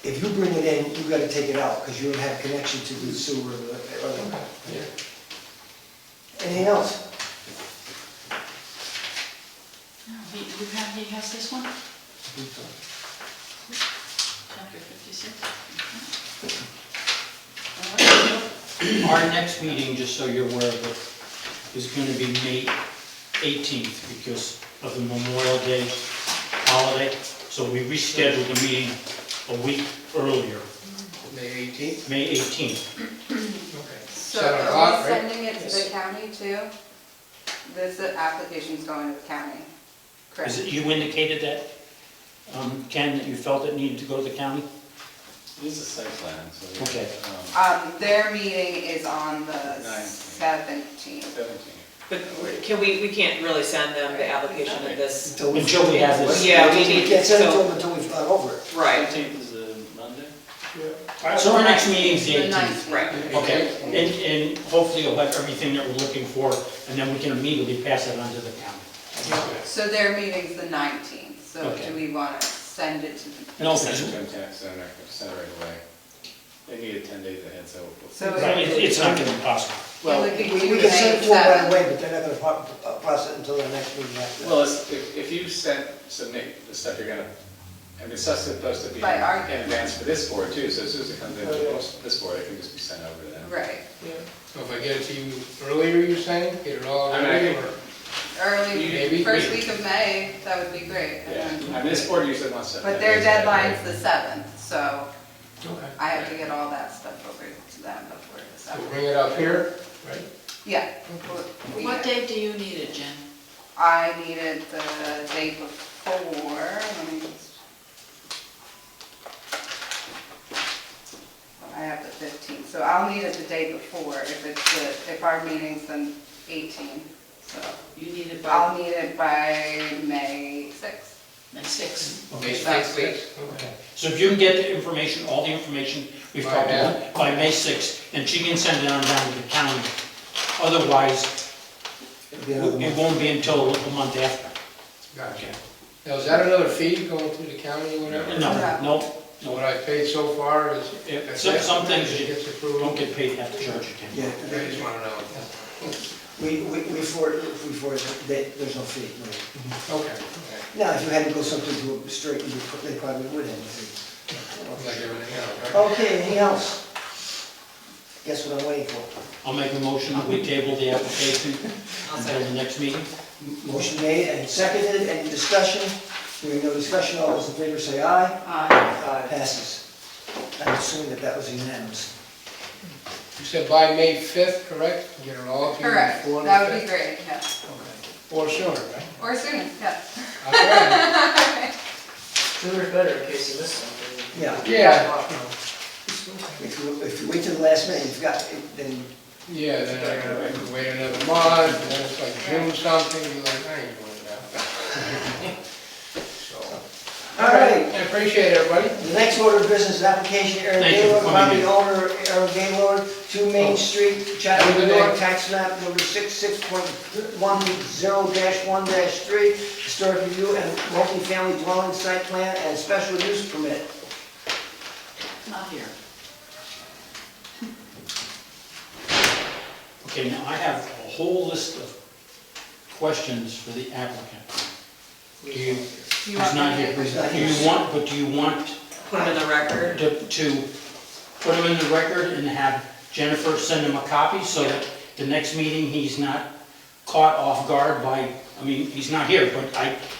if you bring it in, you gotta take it out, because you don't have connection to the sewer or Yeah. anything else? No, he has this one, chapter 56. Our next meeting, just so you're aware of it, is gonna be May 18th because of the Memorial Day holiday. So we rescheduled the meeting a week earlier, May 18th? May 18th. Okay. So 7 are o'clock, we right? sending it to the county too? This application's going to the county, correct? Is it, you indicated that, Ken, that you felt it needed to go to the county? It is a site plan, so. Okay. Their meeting is on the 19th. 17th. 17. But can we can't really send them the application of this. Until we have this. Yeah, we need, can't send it to so, them until we've gone over it. right, 17th is a Monday? So our next meeting's the The 18th. 19th. right. Okay, and hopefully you'll have everything that we're looking for, and then we can immediately pass it on to the county. So their meeting's the 19th, so Okay. do we want to send it to the? No, Send it's, it to them, send it right away. They need it 10 days ahead, so. So it's not gonna be possible. It would be We can send it to them right May away, but they're not gonna process it until the next meeting after that. Well, if you submit the stuff you're gonna, I mean, stuff's supposed to be By our- in advance for this board too, so as soon as it comes in to this board, it can just be sent over to them. Right, So if I get it to you earlier, you're saying, get it all I mean, I ready, think- or? early, Maybe. first week of May, that would be great. Yeah, I mean, this board usually wants to. But their deadline's the 7th, so Okay. I have to get all that stuff over to them before the So 7th. bring it up here, right? Yeah. What date do you need it, Jen? I needed the day before, let me just. I have the 15th, so I'll need it the day before if our meeting's the 18th, so. You need it by I'll need it by May 6th. May 6th. Okay, Next week. Okay. so if you can get the information, all the information we've By talked about, by May 6th, and she can send it on down to the county. Otherwise, It'll be another it month. won't be until a month after. Gotcha. Now, is that another fee going through the county or whatever? No, So what I paid so far is? some things It you gets approved? don't get paid at the church again. Yeah, I just wanna know. we for it, there's no fee. No. Okay. Now, if you had to go something to a straight, they probably would have a fee. Like everything else, right? Okay, anything else? Guess what I'm waiting for? I'll make a motion that we table the application until the next meeting. Motion made and seconded, any discussion? Hearing no discussion, all those in favor say aye. Aye. Passes. I'm assuming that was unanimous. You said by May 5th, correct? Get it all to you Correct, before the that would 5th? be great, yeah. Okay. Or sooner, right? Or soon, yeah. All right. Sooner better in case you miss something. Yeah. Yeah. If you wait till the last minute, you've got, then, Yeah, then I gotta have to wait another month, and then it's like June something, you're like, I ain't doing that. So, all right. I appreciate it, everybody. The next order of business is application Aaron Thank you Gaylord, for property coming owner Aaron Gaylord, 2 Main Street, Chatham, Have a New good York, day. tax map number 66.10-1-3, historic review and multifamily dwelling site plan and special use permit. Not here. Okay, now I have a whole list of questions for the applicant. Do you, he's You want me not to here. get- He's not Do here. you want, but do you want Put them in the record. to put him in the record and have Jennifer send him a copy so that the next meeting he's not caught off guard by, I mean, he's not here, but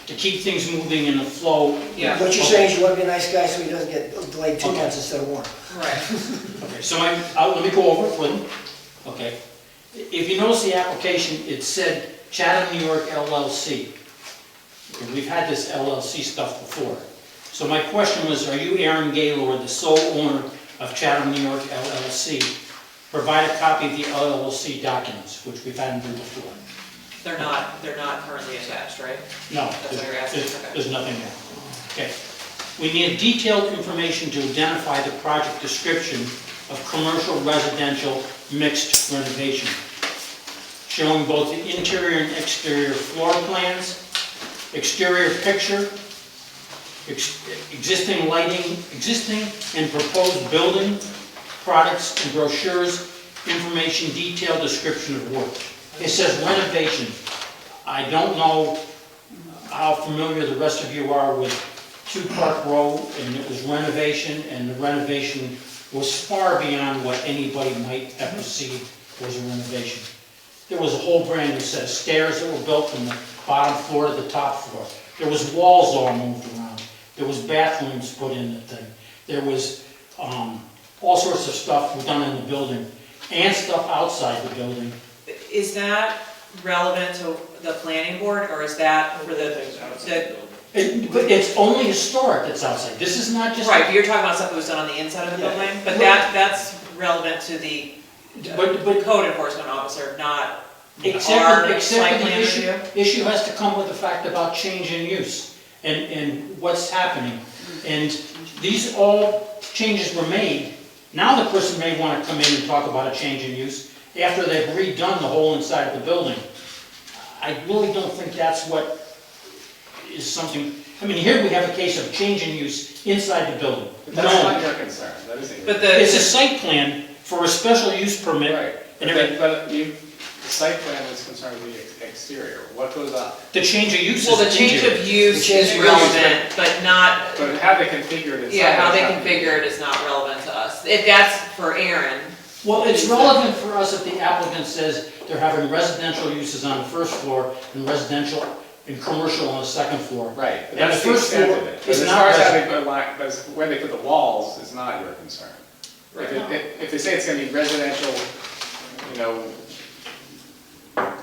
to keep things moving in the flow. Yeah. What you're saying is you want to be a nice guy so he doesn't get delayed 2 Okay. months instead of 1. Right. Okay, so let me go over it with him, okay? If you notice the application, it said Chatham, New York LLC. Okay, we've had this LLC stuff before. So my question was, are you Aaron Gaylord, the sole owner of Chatham, New York LLC? Provide a copy of the LLC documents, which we've had them do before. They're not currently attached, right? No, That's what you're asking, okay. there's nothing there. Okay. We need detailed information to identify the project description of commercial residential mixed renovation, showing both the interior and exterior floor plans, exterior picture, existing lighting, existing and proposed building, products and brochures, information, detailed description of work. It says renovation. I don't know how familiar the rest of you are with 2 Park Row, and it was renovation, and the renovation was far beyond what anybody might have perceived was a renovation. There was a whole brand new set of stairs that were built from the bottom floor to the top floor. There was walls all moved around. There was bathrooms put in the thing. There was all sorts of stuff done in the building, and stuff outside the building. Is that relevant to the planning board, or is that for the, Things outside the building. But it's only historic that's outside. This is not just... right, but you're talking about stuff that was done on the inside of the Yeah. building? But that's relevant to the But code enforcement officer, not our except site for the plan issue, review? issue has to come with the fact about change in use and what's happening. And these all changes were made. Now the person may want to come in and talk about a change in use after they've redone the whole inside of the building. I really don't think that's what is something, I mean, here we have a case of change in use inside the building. But that's No, not your concern, that isn't your. But the, it's a site plan for a special use permit. Right, And everything. but the site plan is concerned with the exterior, what goes on? The change of use is well, the change interior. of use The change is of use, relevant, but not, But how they configure it inside. yeah, how is they not- configure it is not relevant to us. If that's for Aaron, Well, it's relevant for us if the applicant says they're having residential uses on the first floor and residential and commercial on the second floor. Right, but And that's the the first extent floor of it. But is as not far as how they residential. put, where they put the walls is not your concern. If they say it's gonna be residential, you know,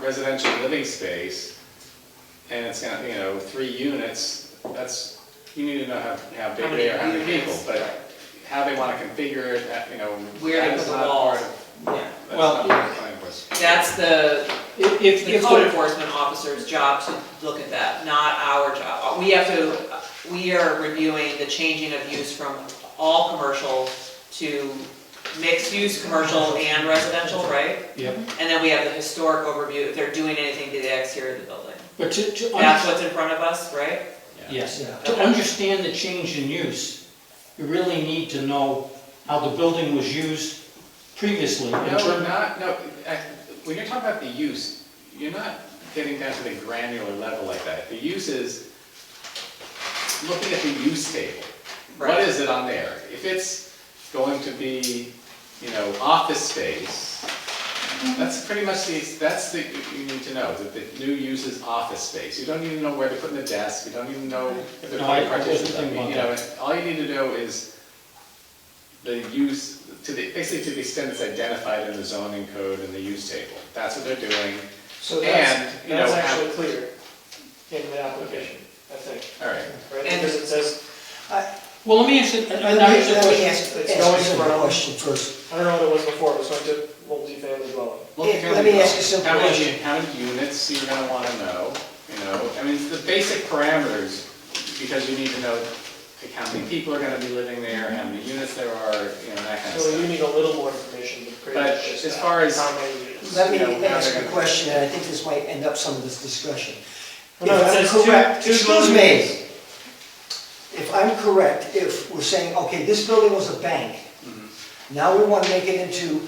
residential living space, and it's gonna, 3 units, that's, you need to know how big they are, how many people, units? but how they wanna configure it, Where they that is put the not walls. part of, yeah, that's Well, not the planning board. that's the If code enforcement officer's job to look at that, not our job. We are reviewing the changing of use from all commercial to mixed use, commercial and residential, right? Yep, And then we have the historic overview, if they're doing anything to the exterior of the building. but That's what's in front of us, right? yes, Yeah. to understand the change in use, you really need to know how the building was used previously. in No, term- when you're talking about the use, you're not getting down to the granular level like that. The use is looking at the use table. What Right. is it on there? If it's going to be, office space, that's pretty much you need to know, that the new use is office space. You don't even know where they're putting the desk, you don't even know if they're No, putting I wasn't partitions up. thinking about All you need to know is the use, basically to the extent it's identified in the zoning code and the use table. That's what they're doing. So And, that's have- actually clear in the application, I think, All right. right? And- Because it says, Well, let me answer, Let now me here's the question. ask It's a going simple from- question first. I don't know what it was before, it was going to multifamily dwelling. Let me ask you a simple How many- question. How many units you're gonna wanna know, I mean, the basic parameters, because you need to know like how many people are gonna be living there, how many units there are, that kind of So you stuff. need a little more information than pretty But much just as that. far as- How many units? Let me You know, how ask they're a gonna- question, and I think this might end up some of this discussion. Well, no, If it I'm says two- correct- two Excuse dwelling me. units. If I'm correct, if we're saying, okay, this building was a bank, Mhm. now we want to make it into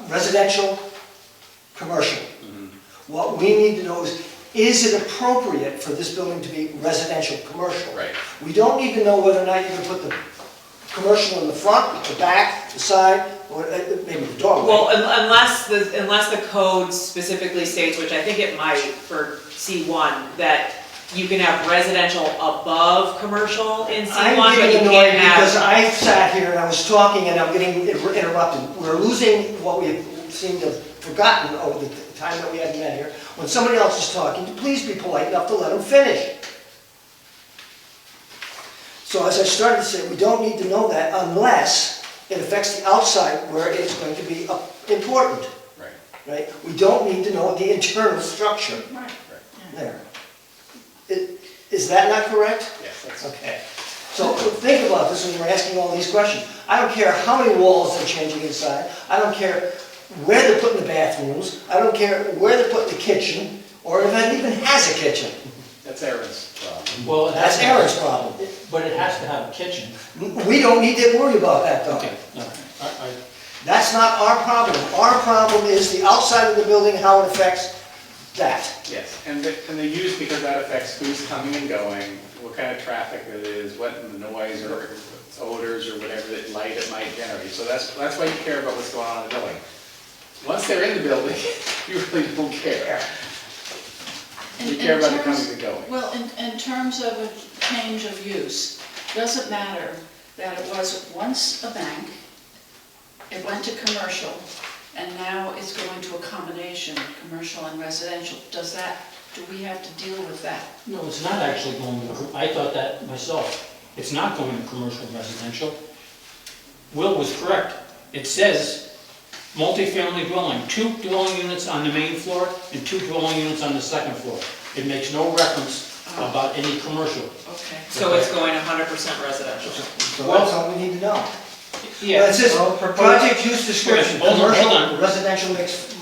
residential commercial. What we need to know is it appropriate for this building to be residential, commercial? Right. We don't need to know whether or not you're gonna put the commercial in the front, the back, the side, or maybe the doorway. Well, unless the code specifically states, which I think it might for C1, that you can have residential above commercial in C1, I'm but you getting annoyed can't because have. I sat here and I was talking and I'm getting interrupted. We're losing what we seem to have forgotten over the time that we hadn't met here. When somebody else is talking, please be polite enough to let them finish. So as I started to say, we don't need to know that unless it affects the outside where it's going to be important, Right. right? We don't need to know the internal structure Right. there. Is that not correct? Yes, that's, Okay. So think about this when we're asking all these questions. I don't care how many walls they're changing inside. I don't care where they're putting the bathrooms. I don't care where they're putting the kitchen, or if it even has a kitchen. that's Aaron's problem. Well, That's Aaron's problem. But it has to have a kitchen. We don't need to worry about that, though. Okay, no, I, That's not our problem. Our problem is the outside of the building, how it affects that. Yes, and the use, because that affects who's coming and going, what kind of traffic it is, what noise or odors or whatever that light it might generate. So that's why you care about what's going on in the building. Once they're in the building, you really don't care. You In care about the terms- coming and going. Well, in terms of a change of use, does it matter that it was once a bank, it went to commercial, and now it's going to a combination, commercial and residential? Do we have to deal with that? no, it's not actually going to, I thought that myself. It's not going to commercial residential. Will was correct. It says multifamily dwelling, 2 dwelling units on the main floor and 2 dwelling units on the second floor. It makes no reference about any commercial. Okay. So it's going 100% residential. So that's all we need to know. Yeah. Well, it says, Well, proposed- project use description, Hold on, hold on. commercial, residential mix,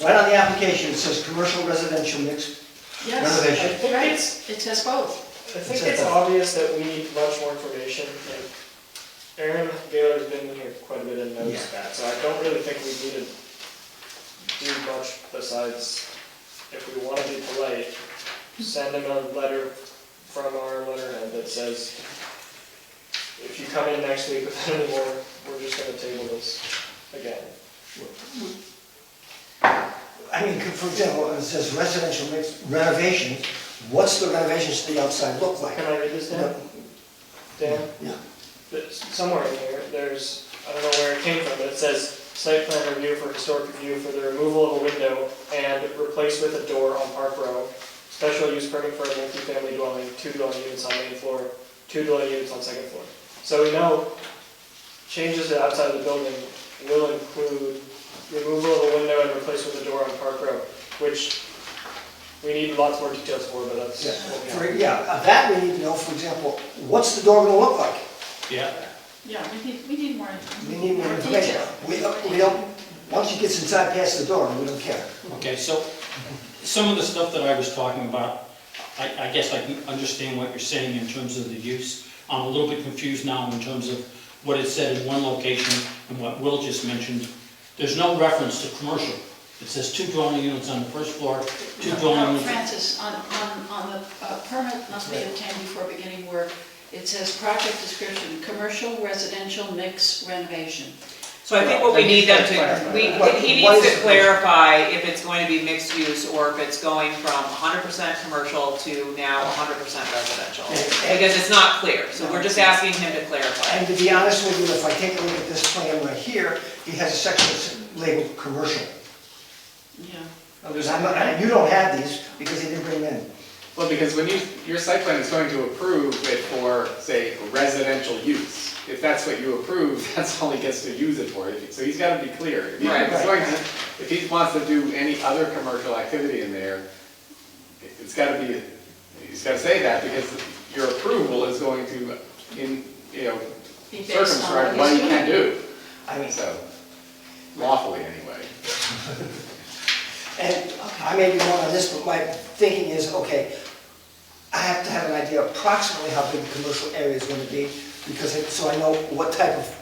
right on the application, it says commercial, residential mix. Yes, Renovation. right, it says both. I think it's obvious that we need much more information, like, Aaron Gaylor's been here quite a bit and knows Yeah. that, so I don't really think we need to do much besides, if we wanna be polite, send him a letter from our letterhead that says, if you come in next week with any more, we're just gonna table this again. I mean, for example, it says residential mix renovations, what's the renovations to the outside look like? Can I read this down? Dan? Yeah. Somewhere in here, there's, I don't know where it came from, but it says, site plan review for historic review for the removal of a window and replace with a door on Park Row. Special use permit for a multi-family dwelling, 2 dwelling units on main floor, 2 dwelling units on second floor. So we know changes to outside of the building will include removal of a window and replace with a door on Park Row, which we need lots more details for, but that's what we have. Yeah, that we need to know, for example, what's the door gonna look like? Yeah. Yeah, we need more. We need more information. detail. We don't, once you get inside past the door, we don't care. Okay, so some of the stuff that I was talking about, I guess I can understand what you're saying in terms of the use. I'm a little bit confused now in terms of what it said in one location and what Will just mentioned. There's no reference to commercial. It says 2 dwelling units on the first floor, 2 dwelling No, units. Francis, on the permit must be obtained before beginning work, it says project description, commercial, residential, mix, renovation. So I think what we need them to, he What needs is to it? clarify if it's going to be mixed use or if it's going from 100% commercial to now 100% residential. Because it's not clear, so we're just asking him to clarify. And to be honest with you, if I take a look at this plan right here, he has a section that's labeled commercial. Yeah. And you don't have these because he didn't bring them in. Well, because when your site plan is going to approve it for, say, residential use. If that's what you approve, that's all he gets to use it for. So he's got to be clear. If he wants to do any other commercial activity in there, it's got to be, he's got to say that because your approval is going to, Be based on circumscribe what he he's can doing. do. I mean, So, lawfully anyway. and I may be wrong on this, but my thinking is, okay, I have to have an idea approximately how big the commercial area is going to be, because so I know what type of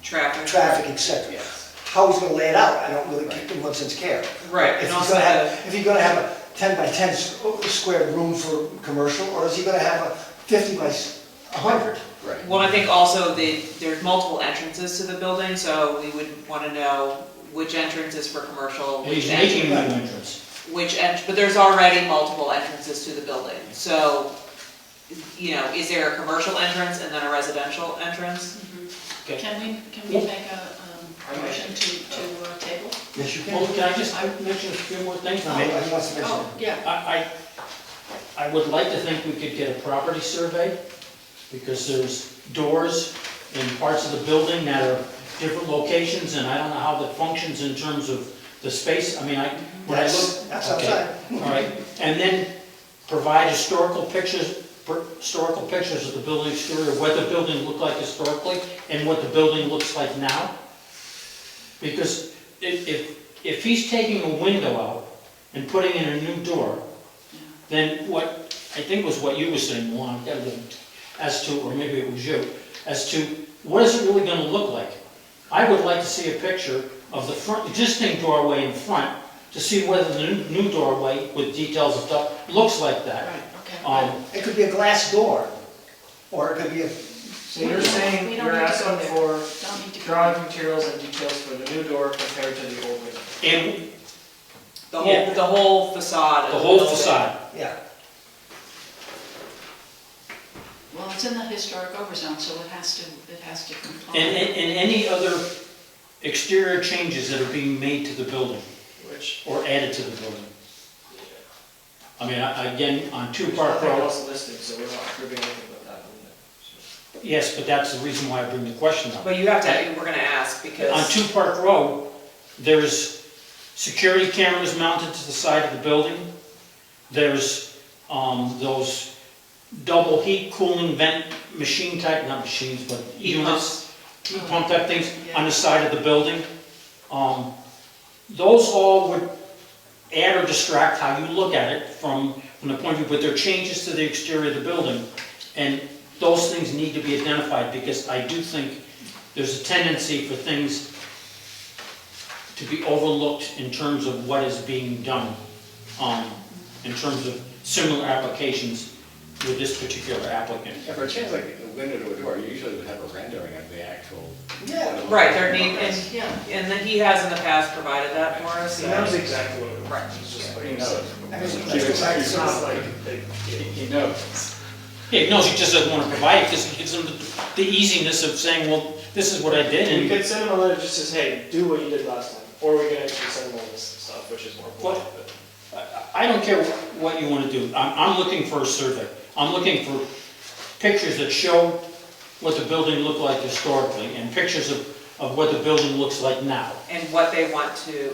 Traffic. traffic, et cetera. Yes. how he's gonna lay it out, I don't really in one sense care. Right, If and he's also gonna have, if he's gonna have a 10 by 10 square room for commercial, or is he gonna have a 50 by 100? Right. well, I think also there's multiple entrances to the building, so we would wanna know which entrance is for commercial, He's which making a entrance, new entrance. but there's already multiple entrances to the building. So, you know, is there a commercial entrance and then a residential entrance? Okay. Can we make a motion to table? Yes, you Well, can. can I just mention a few more things? No, he wants to mention Oh, yeah, I would like to think we could get a property survey, because there's doors in parts of the building that are different locations, and I don't know how that functions in terms of the space. I mean, when I look. That's Okay, outside. all right, and then provide historical pictures of the building exterior, what the building looked like historically, and what the building looks like now. Because if he's taking a window out and putting in a new door, then what, I think was what you were saying, Luan, as to, or maybe it was you, as to what is it really gonna look like? I would like to see a picture of the front, existing doorway in front, to see whether the new doorway with details and stuff looks like that. right, okay. It could be a glass door, or it could be a, So you're saying, We don't you're need to go asking there. for Don't need to go drawing there. materials and details for the new door compared to the old window? And The whole facade. the of whole building. facade. yeah. Well, it's in the historic overzone, so it has to comply. And any other exterior changes that are being made to the building, Which, or added to the building. I mean, again, on 2 there's Park nothing Road, else listed, so we're not approving anything but that window. yes, but that's the reason why I bring the question up. But you have to, we're gonna ask because. On 2 Park Road, there's security cameras mounted to the side of the building. There's those double heat cooling vent machine type, not machines, but Heat units, heat pump type things Yeah. on the side of the building. Those all would add or distract how you look at it from the point of view, but they're changes to the exterior of the building. And those things need to be identified, because I do think there's a tendency for things to be overlooked in terms of what is being done, in terms of similar applications with this particular applicant. Yeah, for a change like a window to a door, you usually would have a rendering of the actual. Yeah. Right, there need, and, Yeah, and then he has in the past provided that for us. He knows exactly what it was. Right. It's just like He you knows. said. I mean, It's not like they, He knows. Yeah, no, he just doesn't want to provide it, because it gives him the easiness of saying, well, this is what I did, we and could send him a letter that just says, hey, do what you did last time, or we can actually send him all this stuff, which is more important, but. I don't care what you want to do. I'm looking for a survey. I'm looking for pictures that show what the building looked like historically, and pictures of what the building looks like now. And what they want the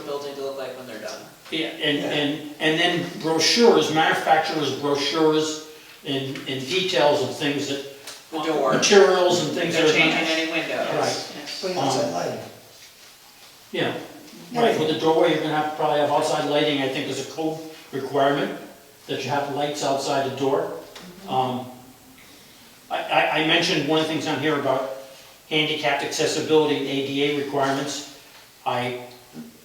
building to look like when they're done. Yeah, and then brochures, manufacturers' brochures, and details of things that, The door. materials and things that They're are. changing any windows. Right. yes. Putting outside lighting. Yeah, right, with the doorway, you're gonna have, probably have outside lighting, I think is a code requirement, that you have lights outside the door. I mentioned one of the things on here about handicapped accessibility and ADA requirements. I'm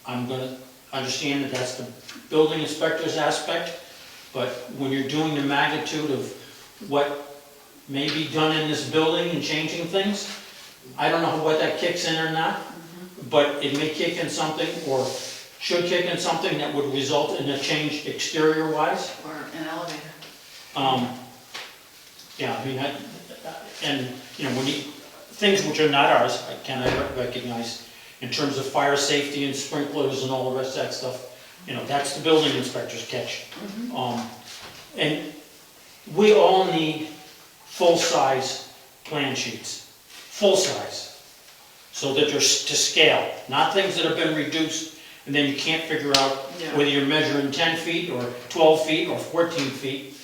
gonna understand that that's the building inspector's aspect, but when you're doing the magnitude of what may be done in this building and changing things, I don't know what that kicks in or not, but it may kick in something, or should kick in something that would result in a change exterior-wise. Or an elevator. Yeah, I mean, and, you know, when you, things which are not ours, I recognize, in terms of fire safety and sprinklers and all the rest of that stuff, you know, that's the building inspector's catch. And we all need full-size plan sheets, full-size, so that they're to scale, not things that have been reduced, and then you can't figure out Yeah. whether you're measuring 10 feet, or 12 feet, or 14 feet.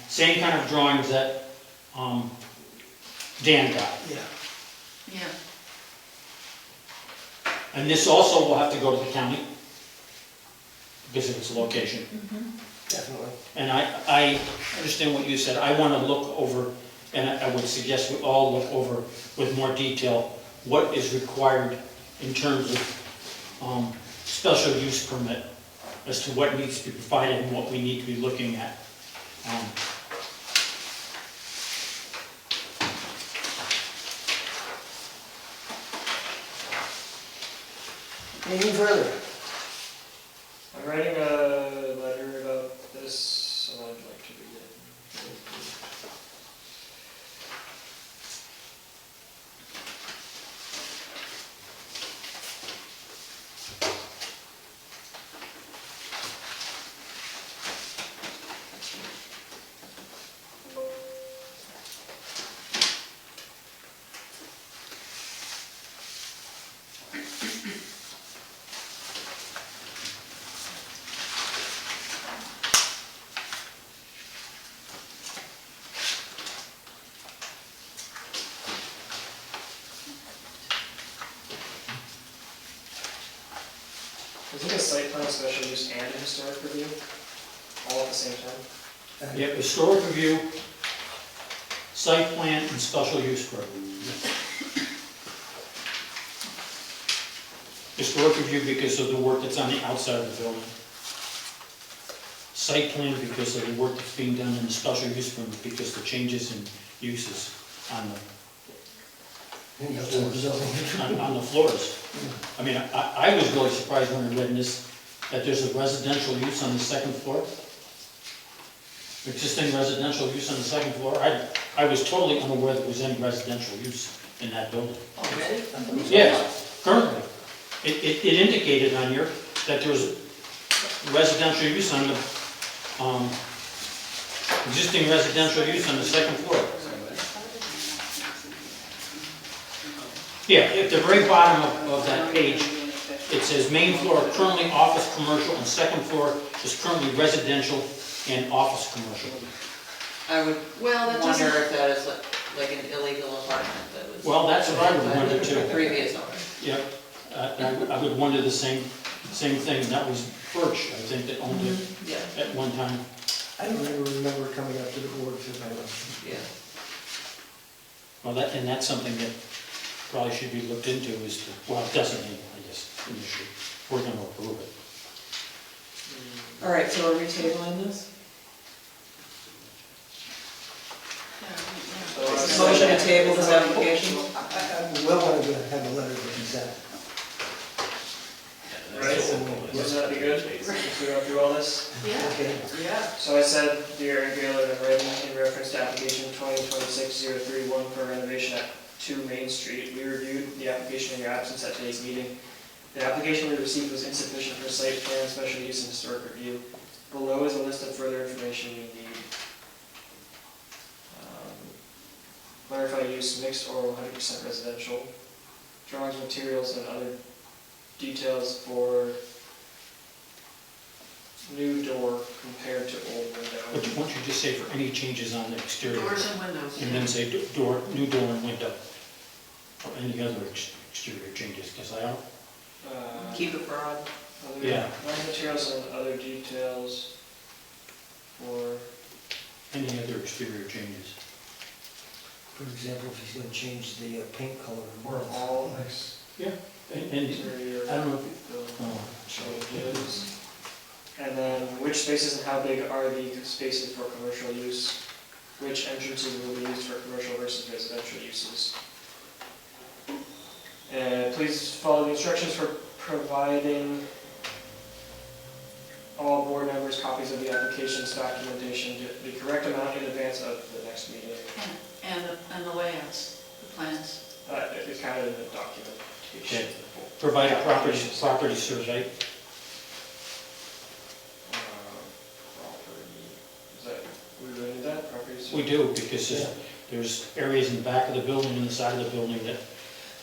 Same kind of drawings that Dan got. Yeah. Yeah, And this also will have to go to the county, because of its location. Definitely. And I understand what you said. I want to look over, and I would suggest we all look over with more detail what is required in terms of special use permit as to what needs to be provided and what we need to be looking at. Anything further? I'm writing a letter about this, so I'd like to read it. Is it a site plan, special use, and a historic review? All at the same time? Yep, historic review, site plan, and special use permit. Historic review because of the work that's on the outside of the building. Site plan because of the work that's being done in the special use permit because the changes in uses on the on the floors. I mean, I was really surprised when I read this, that there's a residential use on the second floor. Existing residential use on the second floor. I was totally unaware there was any residential use in that building. Oh, Yes, currently. It indicated on here that there was residential use on the, existing residential use on the second floor. Yeah, at the very bottom of that page, it says main floor currently office commercial and second floor is currently residential and office commercial. I would Well, that wonder doesn't, if that is like an illegal apartment that was. Well, that's what I would wonder too. Previous owner. Yep, I would wonder the same thing, and that was Birch, I think, that owned it Yeah, at one time. I don't even remember coming up to the board to my yeah. Well, that's something that probably should be looked into is to, well, it doesn't anyway, I guess, initially. We're gonna approve it. All right, so are we tabling this? Motion to table this application? I well wanted to have a letter to consent. Right, Yes. would that be good, if we go through all this? yeah, Okay. yeah. So I said, dear Aaron Gaylor, I'm writing in reference to application 2026-031 for renovation at 2 Main Street. We reviewed the application in your absence at today's meeting. The application we received was insufficient for site plan, special use, and historic review. Below is a list of further information you need. Clarify use, mixed or 100% residential. Drawings, materials, and other details for new door compared to old window. But why don't you just say for any changes on the exterior? Doors and windows. And then say door, new door and window. Or any other exterior changes, because I don't, Keep it broad. Yeah. Drawing, materials, and other details for any other exterior changes. For example, if he's gonna change the paint color. or all And interior I don't know if, building oh, changes. And then which spaces and how big are the spaces for commercial use? Which entrances will be used for commercial versus residential uses? Please follow the instructions for providing all board members copies of the application's documentation, the correct amount in advance of the next meeting. And the layouts, the plans. It's kind of in the documentation. Okay. Provide a property survey. Property, is that, we really need that, property? We do, because there's areas in the back of the building and the side of the building that,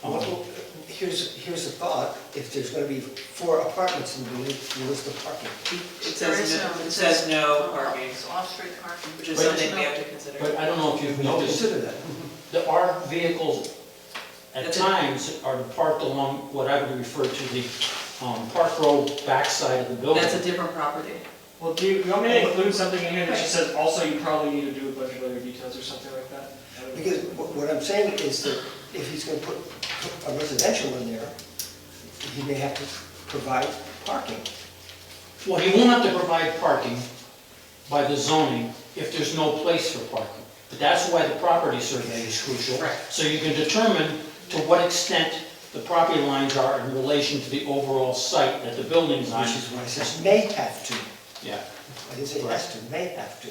Well, here's a thought, if there's gonna be 4 apartments in the building, you list the parking. It says no parking, It's off-street parking. which is But- something we have to consider. but I don't know if you've No, noticed, consider that. that our vehicles at That's it. times are parked along what I would refer to the Park Road backside of the building. That's a different property. Well, do you want me to include something in here that just says, also you probably need to do a bunch of other details or something like that? Because what I'm saying is that if he's gonna put a residential in there, he may have to provide parking. Well, he won't have to provide parking by the zoning if there's no place for parking. But that's why the property survey is crucial. Right. So you can determine to what extent the property lines are in relation to the overall site that the building's on. Which is why it says may have to. Yeah. I didn't say has to, may have to.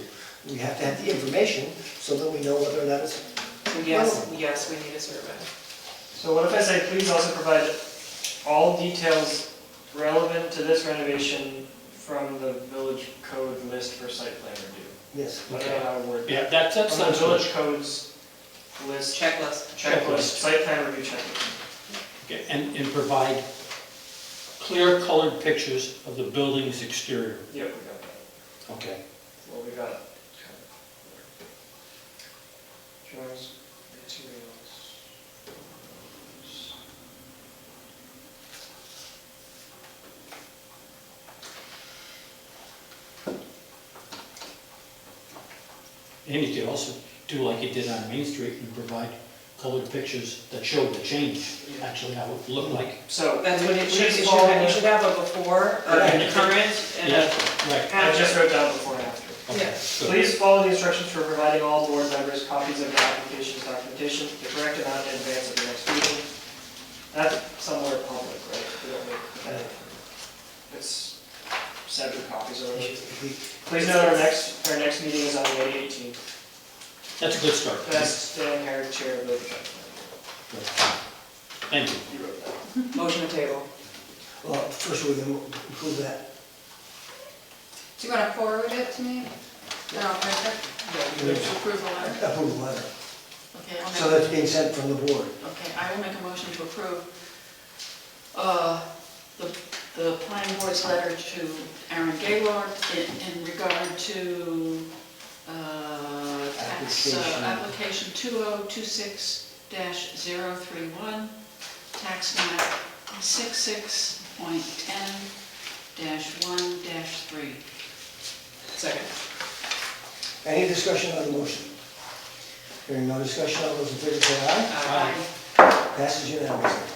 We have to have the information so that we know whether or not it's. So yes, yes, we need a survey. So what if I say, please also provide all details relevant to this renovation from the village code list for site plan review? Yes. I don't know how to word that. Yeah, that From the sounds village good. codes list, Checklist. checklist, site plan review checklist. Okay, and provide clear colored pictures of the building's exterior. Yep, we got that. Okay. Well, we got. Drawings, materials. And you could also do like you did on Main Street and provide colored pictures that showed the change, actually how it looked like. So, That's what it should, please you follow should have a before, or Yeah. a current, and Yeah, a right. I just after. wrote down before and after. Okay, Yes. good. Please follow the instructions for providing all board members copies of the application's documentation, the correct amount in advance of the next meeting. That's somewhere public, right? We don't make that. It's separate copies or whatever. Please note our next meeting is on May 18th. That's a good start. Best Dan Herrick, Chair of the Village. Good. Thank you. You wrote that. Motion to table. Well, first we're gonna approve that. Do you want to forward it to me? No, okay. Approve the letter? Approve the letter. Okay, I'll So make, that's being sent from the board. okay, I will make a motion to approve the planning board's letter to Aaron Gaylord in regard to tax application 2026-031, tax map 66.10-1-3. Second. Any discussion on the motion? Hearing no discussion, all those in favor say aye. Aye. Passes unanimously.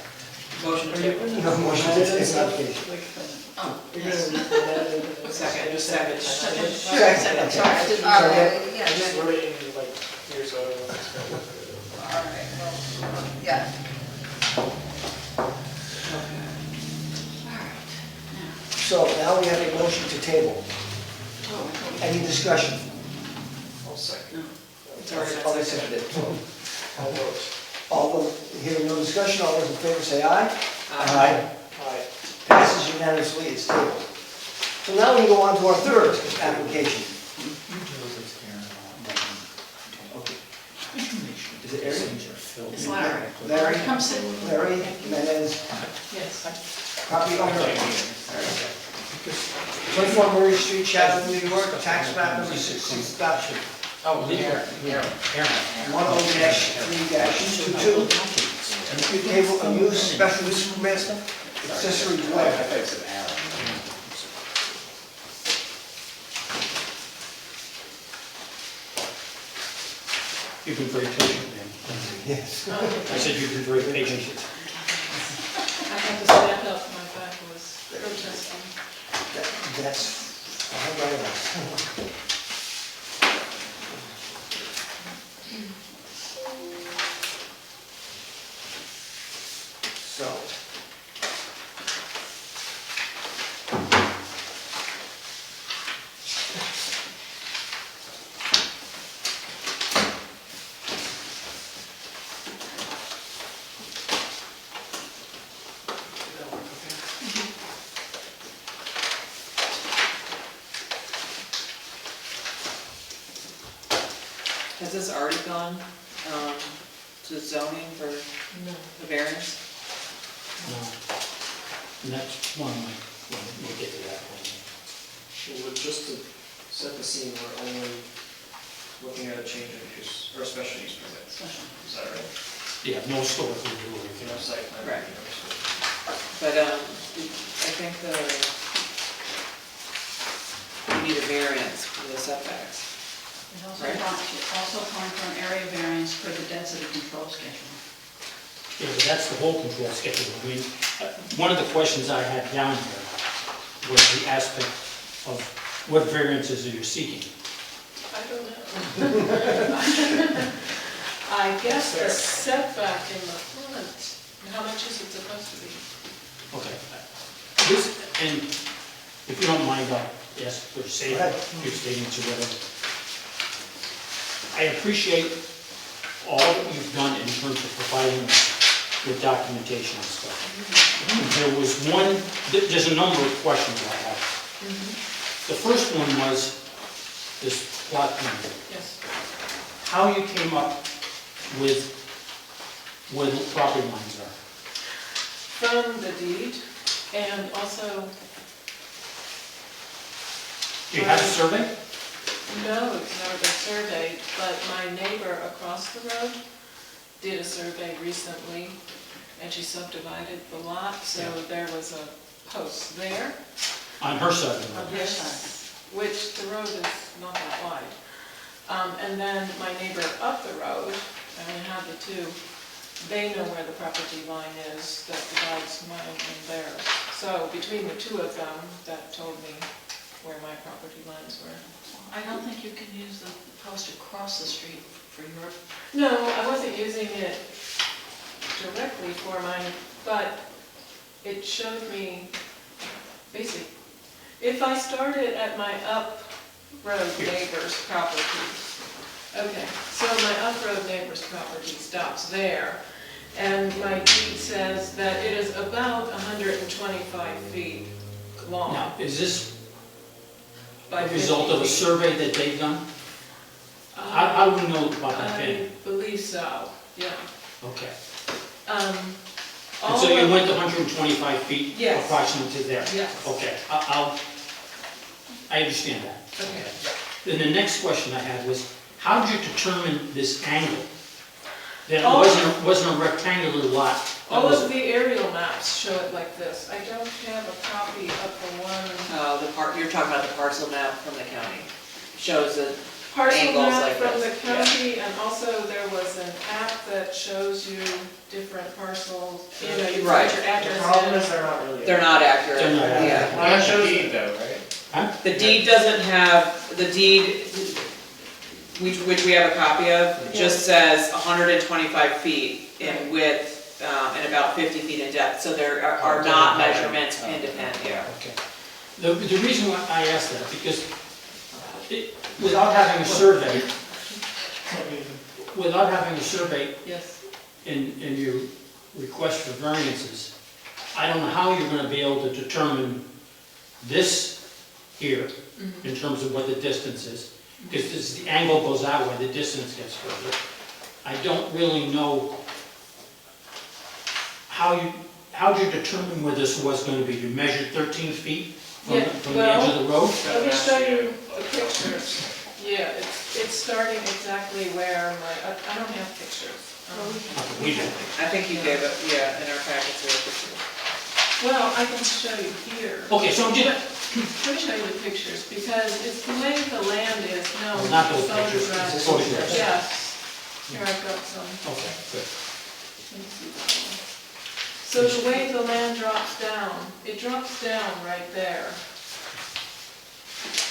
Motion to table. No motion to take an application. Oh, You're yes. gonna read that? Second. Second, Second. sorry, I didn't. All right, yeah, I just then- wrote it in like here, so I don't know if it's gonna. all right, well, yeah. So now we have a motion to table. Any discussion? I'll second. It's already All been they seconded. seconded. I'll vote. All those, hearing no discussion, all those in favor say aye. Aye. Passes unanimously, it's tabled. So now we go on to our third application. Okay. Is it Aaron? It's Larry. Larry? Come sit. Larry Jimenez, Yes. property owner. 24 Murray Street, Chatham, New York, tax map number 66. Oh, Aaron. 10-3-22. Table of use, special use permit, accessory dwelling. You've been very patient, man. Yes. I said you've been very patient. I had to stand up, my back was protesting. That's all right. So. Has this already gone to zoning for the variance? No. And that's one of my, we'll get to that one. Well, just to set the scene, we're only looking at a change of use, or a special use permit. Is that right? Yeah, no historical review or You anything know, else. site plan. Right. review, so- But I think we need a variance for the setbacks. It's also Right. calling for an area variance for the density control schedule. Yeah, but that's the whole control schedule. I mean, One of the questions I had down here was the aspect of what variances are you seeking? I don't know. I guess the setback in the front, how much is it supposed to be? Okay. This, and if you don't mind, I'll ask for safe, Go ahead. your statements or whatever. I appreciate all that you've done in terms of providing us with documentation and stuff. There was one, there's a number of questions I have. The first one was this plot plan. Yes. How you came up with where the property lines are. From the deed, and also, Do you have a survey? no, it's never been surveyed, but my neighbor across the road did a survey recently, and she subdivided the lot, so there was a post there. On her side of the road? Yes, which the road is not that wide. And then my neighbor up the road, I only have the two, they know where the property line is that divides mine and theirs. So between the two of them, that told me where my property lines were. I don't think you can use the post across the street for your, No, I wasn't using it directly for mine, but it showed me, basically, if I started at my up road neighbor's property, okay, so my up road neighbor's property stops there, and my deed says that it is about 125 feet long. Now, is this by a result of a 50 feet. survey that they've done? How do we know about that I thing? believe so, yeah. Okay. Um, And all so you of- went to 125 feet Yes. approximately to there? Yes. Okay, I understand that. Okay. Then the next question I had was, how did you determine this angle? That it All- wasn't a rectangular lot? that All was- of the aerial maps show it like this. I don't have a copy of the one. You're talking about the parcel map from the county. Shows the Parcel angles map like from the this, yeah. county, and also there was an app that shows you different parcels, you know, you Right. put your The address problem in. is they're not really. They're not accurate. They're not accurate. Yeah. Well, that shows deed though, right? Huh? The deed doesn't have, the deed, which we have a copy of, just says 125 feet in width, and about 50 feet in depth, so there are not measurements pin to pin, yeah. Okay. The reason why I asked that, because without having a survey, Yes. in your request for variances, I don't know how you're gonna be able to determine this here, in terms of what the distance is, because as the angle goes that way, the distance gets further. I don't really know how'd you determine where this was gonna be? You measured 13 feet from Yeah, from the edge of the road? Let me show you the pictures. Yeah, it's starting exactly where I don't have pictures. We do. I think you gave it, yeah, in our packets there. picture. Well, I can show you here. Okay, so I'm just, Let me show you the pictures, because it's the way the land is known. Well, not those pictures, Photographs. it's photographs. Yes. Here, I've got some. okay, good. Let me see that one. So the way the land drops down, it drops down right there.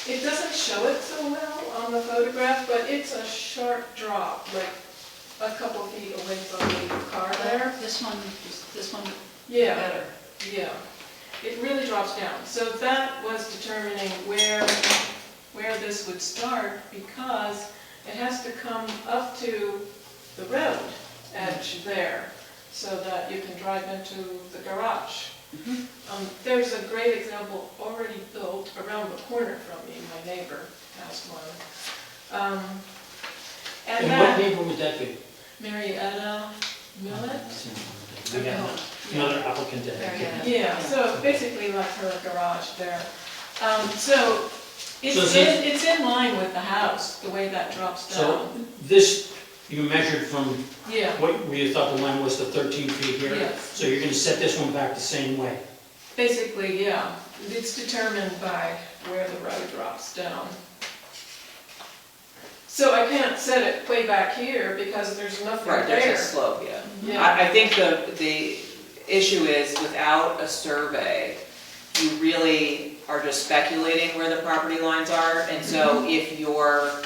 It doesn't show it so well on the photograph, but it's a sharp drop, like a couple feet away from the car there. this one Yeah. better. Yeah, it really drops down. So that was determining where this would start, because it has to come up to the road edge there, so that you can drive into the garage. There's a great example already built around the corner from me, my neighbor has one. And And what that, neighbor would that be? Marietta Millet? We got another applicant that. Marietta. Yeah, so basically like her garage there. So So since- it's in line with the house, the way that drops So down. this, you measured from Yeah, what we thought the line was to 13 feet here? Yes. So you're gonna set this one back the same way? basically, yeah. It's determined by where the road drops down. So I can't set it way back here because there's nothing Right, there. there's a slope, yeah. Yeah, I think issue is, without a survey, you really are just speculating where the property lines are, and so if you're,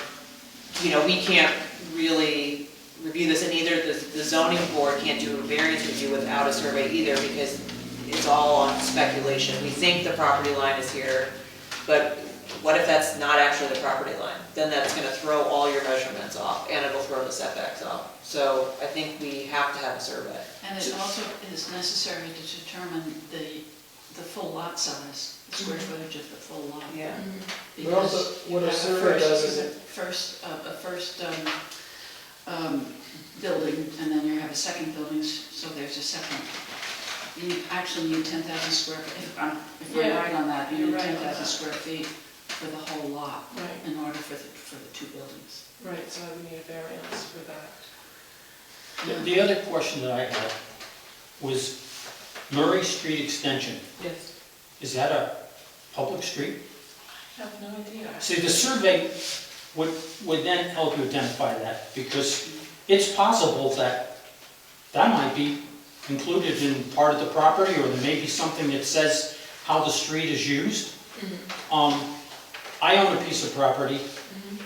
we can't really review this, and either the zoning board can't do a variance review without a survey either, because it's all on speculation. We think the property line is here, but what if that's not actually the property line? Then that's gonna throw all your measurements off, and it'll throw the setbacks off. So I think we have to have a survey. And it also is necessary to determine the full lot size, the square footage of the full lot. Yeah. But also, what a survey does is it, First, building, and then you have a second building, so there's a second. You actually need 10,000 square, if I'm Yeah, right on that, you you're need right on 10,000 that. square feet for the whole lot Right, in order for the two buildings. right, so I would need a variance for that. The other question that I had was Murray Street Extension. Yes. Is that a public street? I have no idea. See, the survey would then help you identify that, because it's possible that that might be included in part of the property, or there may be something that says how the street is used. I own a piece of property,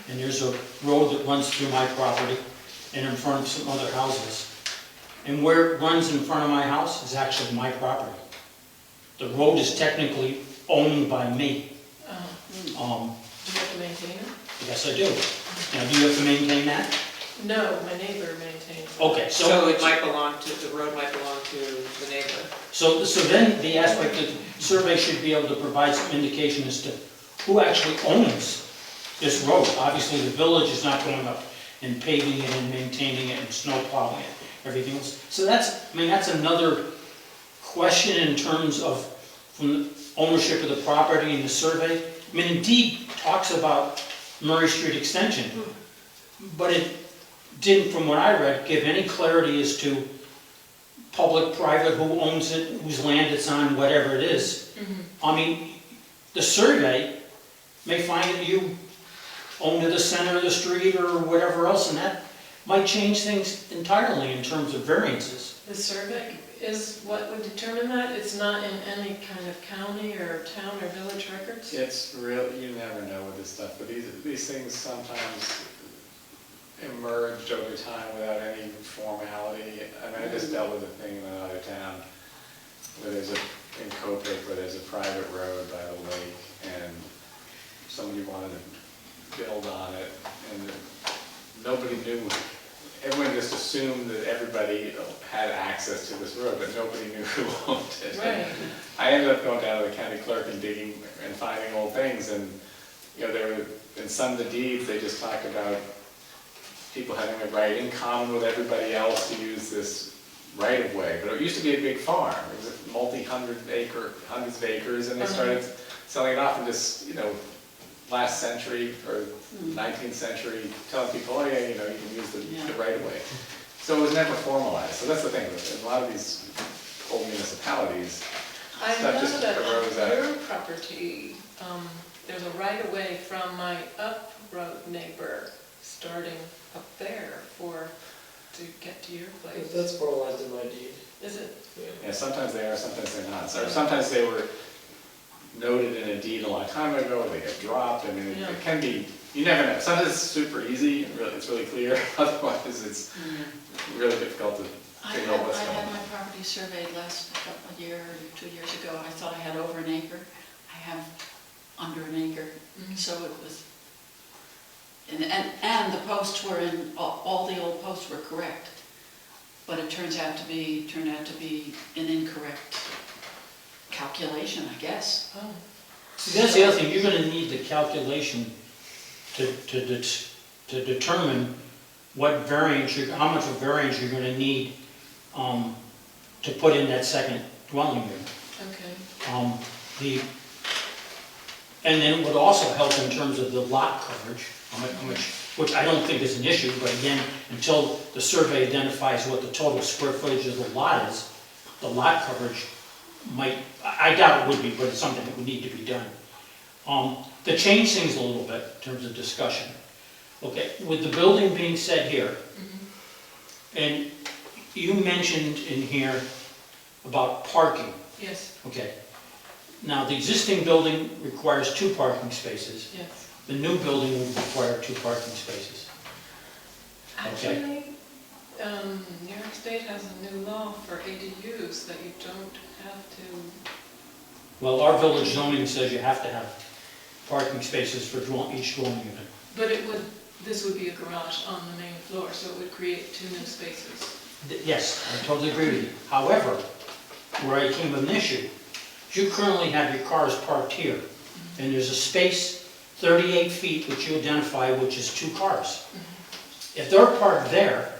and there's a road that runs through my property and in front of some other houses. And where it runs in front of my house is actually my property. The road is technically owned by me. Do you have to maintain it? Yes, I do. Now, do you have to maintain that? No, my neighbor maintains it. Okay, So it might belong to, the road might belong to the neighbor. So then the aspect that the survey should be able to provide some indication as to who actually owns this road. Obviously, the village is not going up and paving it and maintaining it and snow plowing it, everything else. So that's another question in terms of from the ownership of the property and the survey. I mean, Indeed talks about Murray Street Extension, but it didn't, from what I read, give any clarity as to public, private, who owns it, whose land it's on, whatever it is. I mean, the survey may find that you own to the center of the street or whatever else, and that might change things entirely in terms of variances. The survey is what would determine that? It's not in any kind of county or town or village records? It's real, you never know with this stuff, but these things sometimes emerged over time without any formality. I mean, I just dealt with a thing in another town where in Copic, where there's a private road by the lake, and somebody wanted to build on it, and nobody knew. Everyone just assumed that everybody had access to this road, but nobody knew who owned it. Right. I ended up going down to the county clerk and digging and finding old things, and there were, in some of the deeds, they just talk about people having a right in common with everybody else to use this right of way. But it used to be a big farm. It was a hundreds of acres, and they started selling it off and just, last century or 19th century, telling people, oh yeah, you can use the right of way. So it was never formalized. So that's the thing, in a lot of these old municipalities, I stuff know just that arose on out. your property, there's a right of way from my up road neighbor, starting up there to get to your place. that's formalized in my deed. Is it? Yeah, sometimes they are, sometimes they're not. So sometimes they were noted in a deed a long time ago, or they get dropped. I mean, it can be, you never know. Sometimes it's super easy, and it's really clear. Otherwise, it's really difficult to I figure out what's had going on. my property surveyed a year or 2 years ago. I thought I had over an acre. I have under an acre. So it was, and the posts were in, all the old posts were correct. But it turned out to be an incorrect calculation, I guess. Oh. See, that's the other thing, you're gonna need the calculation to determine what variance, how much of variance you're gonna need to put in that second dwelling unit. Okay. And then it would also help in terms of the lot coverage, how much, which I don't think is an issue, but again, until the survey identifies what the total square footage of the lot is, the lot coverage might, I doubt it would be, but it's something that would need to be done. To change things a little bit in terms of discussion. Okay, with the building being set here, and you mentioned in here about parking, Yes, okay? Now, the existing building requires 2 parking spaces. yes. The new building will require 2 parking spaces. Okay. Actually, New York State has a new law for ADUs that you don't have to, Well, our village zoning says you have to have parking spaces for each dwelling unit. but this would be a garage on the main floor, so it would create 2 new spaces. Yes, I totally agree with you. However, where I came with an issue, you currently have your cars parked here, and there's a space 38 feet which you identify, which is 2 cars. If they're parked there,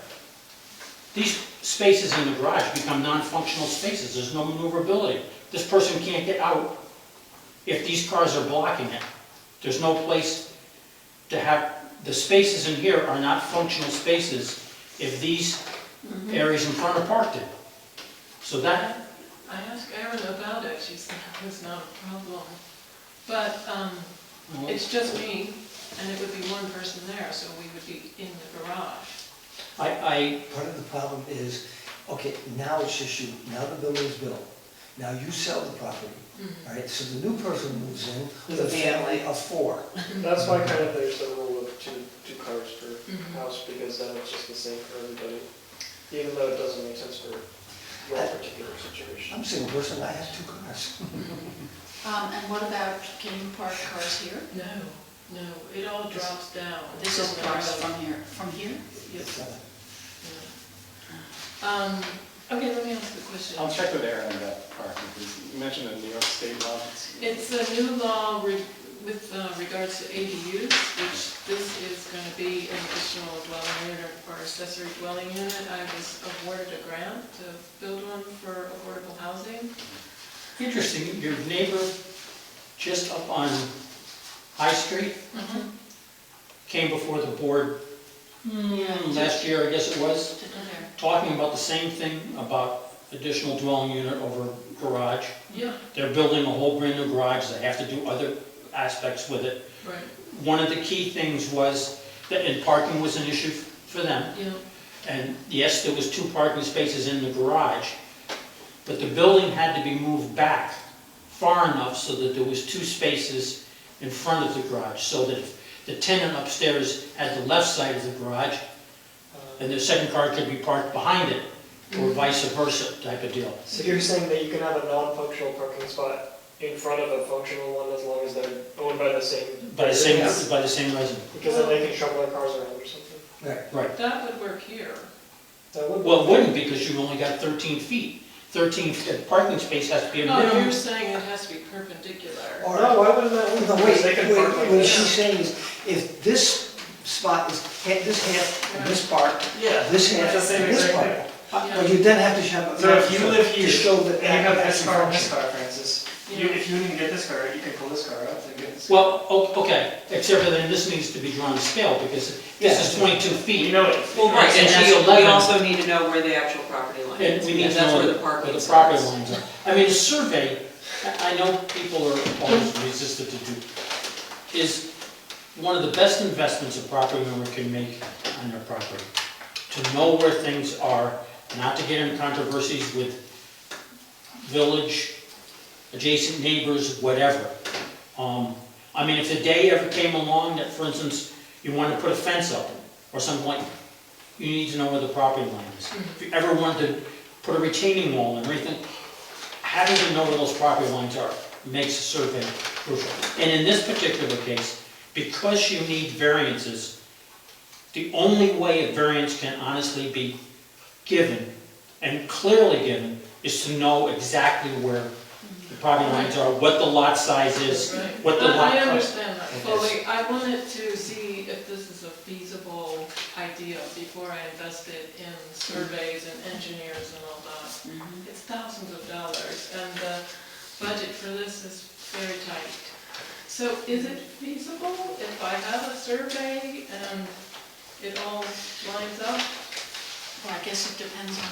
these spaces in the garage become non-functional spaces. There's no maneuverability. This person can't get out if these cars are blocking it. There's no place to have, the spaces in here are not functional spaces if these areas in front are parked in. So that, I asked Erin about it, she said it was not a problem. But it's just me, and it would be one person there, so we would be in the garage. Part of the problem is, okay, now it's just you, now the building's built, now you sell the property, all right, so the new person moves in with a family of 4. That's why kind of there's the rule of two cars per house, because then it's just the same for everybody, even though it doesn't make sense for your particular situation. I'm a single person, I have 2 cars. And what about, can you park cars here? No, it all drops down. This is across from here, from here? Yes. Okay, let me ask the question. I'll check with Aaron about parking, because you mentioned a New York State law. It's a new law with regards to ADUs, which this is going to be an additional dwelling unit or accessory dwelling unit. I was awarded a grant to build one for affordable housing. interesting, your neighbor just up on High Street came before the board last year, I guess it was, There. talking about the same thing about additional dwelling unit over garage. Yeah, They're building a whole brand new garage, they have to do other aspects with it. right, One of the key things was that, and parking was an issue for them, yeah. and yes, there was 2 parking spaces in the garage, but the building had to be moved back far enough so that there was 2 spaces in front of the garage, so that if the tenant upstairs had the left side of the garage, and the second car could be parked behind it, or vice versa type of deal. So you're saying that you can have a non-functional parking spot in front of a functional one as long as they're owned by the same? By the same resident. Because then they can shuttle their cars around or something? Right. Right. That would work here. That would. Well, it wouldn't, because you've only got 13 feet. 13 feet, parking space has to be a No, minimum. you're saying it has to be perpendicular. Or, No, why wouldn't that work? no, Because wait, they can park like what this. she's saying is, if this spot is, this half, and this part, Yeah. this half, That's the same and this exact part. thing. But you then have to have. So if you live here, To show that. and you have this that's car and this functional. car, Francis, Yeah. if you need to get this car, you can pull this car out and get this. Well, okay, except for then this needs to be drawn to scale, because this is 22 You feet. know it. Well, right, And that's and we 11. also need to know where the actual property line And is, we need because to that's know where where the parking the property starts. lines are. I mean, a survey, I know people are always resistant to do, is one of the best investments a property owner can make on their property. To know where things are, not to get in controversies with village, adjacent neighbors, whatever. I mean, if the day ever came along that, for instance, you wanted to put a fence up or something like, you need to know where the property line is. If you ever wanted to put a retaining wall and everything, having to know where those property lines are makes a survey crucial. And in this particular case, because you need variances, the only way a variance can honestly be given, and clearly given, is to know exactly where the property lines are, what the lot size is, Right. what the lot. I understand that Okay. fully. I wanted to see if this is a feasible idea before I invested in surveys and engineers and all that. It's thousands of dollars, and the budget for this is very tight. So is it feasible if I have a survey and it all lines up? Well, I guess it depends on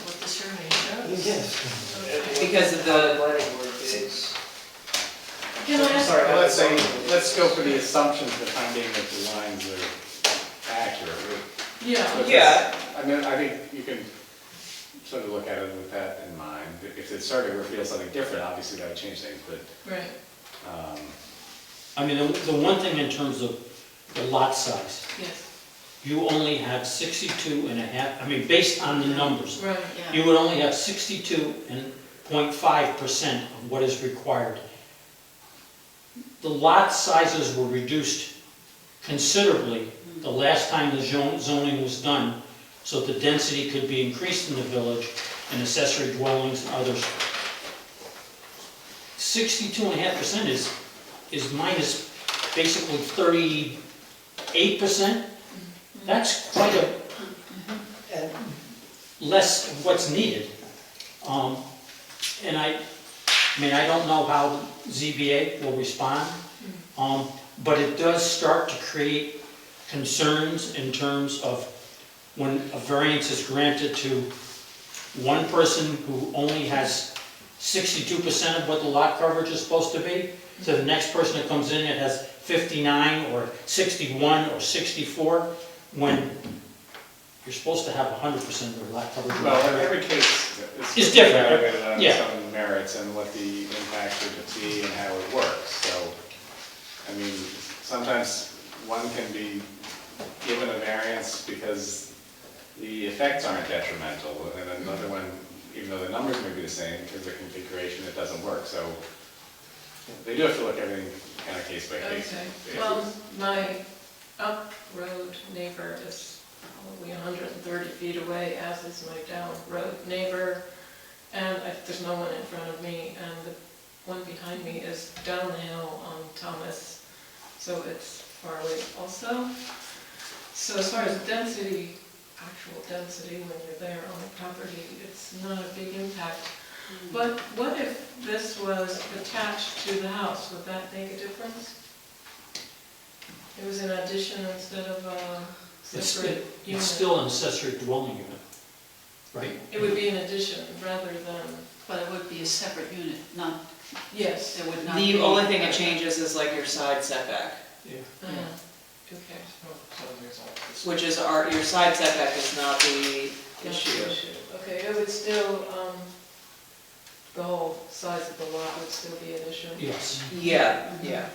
what the survey shows. Yes. Okay. Because of How the- planning board is. Can I ask? Sorry, Well, let's go for the assumptions, the time being that the lines are accurate. Yeah. But Yeah. I mean, I think you can sort of look at it with that in mind. If it started to reveal something different, obviously that would change things, but, Right. I mean, the one thing in terms of the lot size, Yes, you only have 62 and a half, I mean, based on the numbers, right. Yeah. you would only have 62.5% of what is required. The lot sizes were reduced considerably the last time the zoning was done, so the density could be increased in the village and accessory dwellings and others. 62.5% is minus basically 38%. That's quite a And less of what's needed. And I mean, I don't know how ZBA will respond, but it does start to create concerns in terms of when a variance is granted to one person who only has 62% of what the lot coverage is supposed to be, to the next person that comes in that has 59 or 61 or 64, when you're supposed to have 100% of the lot coverage. well, every case It's different, evaluated on yeah. its own merits and what the impact should be and how it works. So, I mean, sometimes one can be given a variance because the effects aren't detrimental, and another one, even though the numbers may be the same, because the configuration, it doesn't work. So they do have to look at everything kind of case by case. Okay, basis. well, my up road neighbor is probably 130 feet away, as is my down road neighbor, and there's no one in front of me, and the one behind me is down the hill on Thomas, so it's far away also. So as far as density, actual density when you're there on the property, it's not a big impact. But what if this was attached to the house? Would that make a difference? It was an addition instead of a separate unit? It's still an accessory dwelling unit, right? It would be an addition rather than, But it would be a separate unit, not, yes. it would not be. The only thing it changes is like your side setback, Yeah. Okay. which is your side setback is not the issue. Okay, it would still, the whole size of the lot would still be an issue? Yes. Yeah, yeah.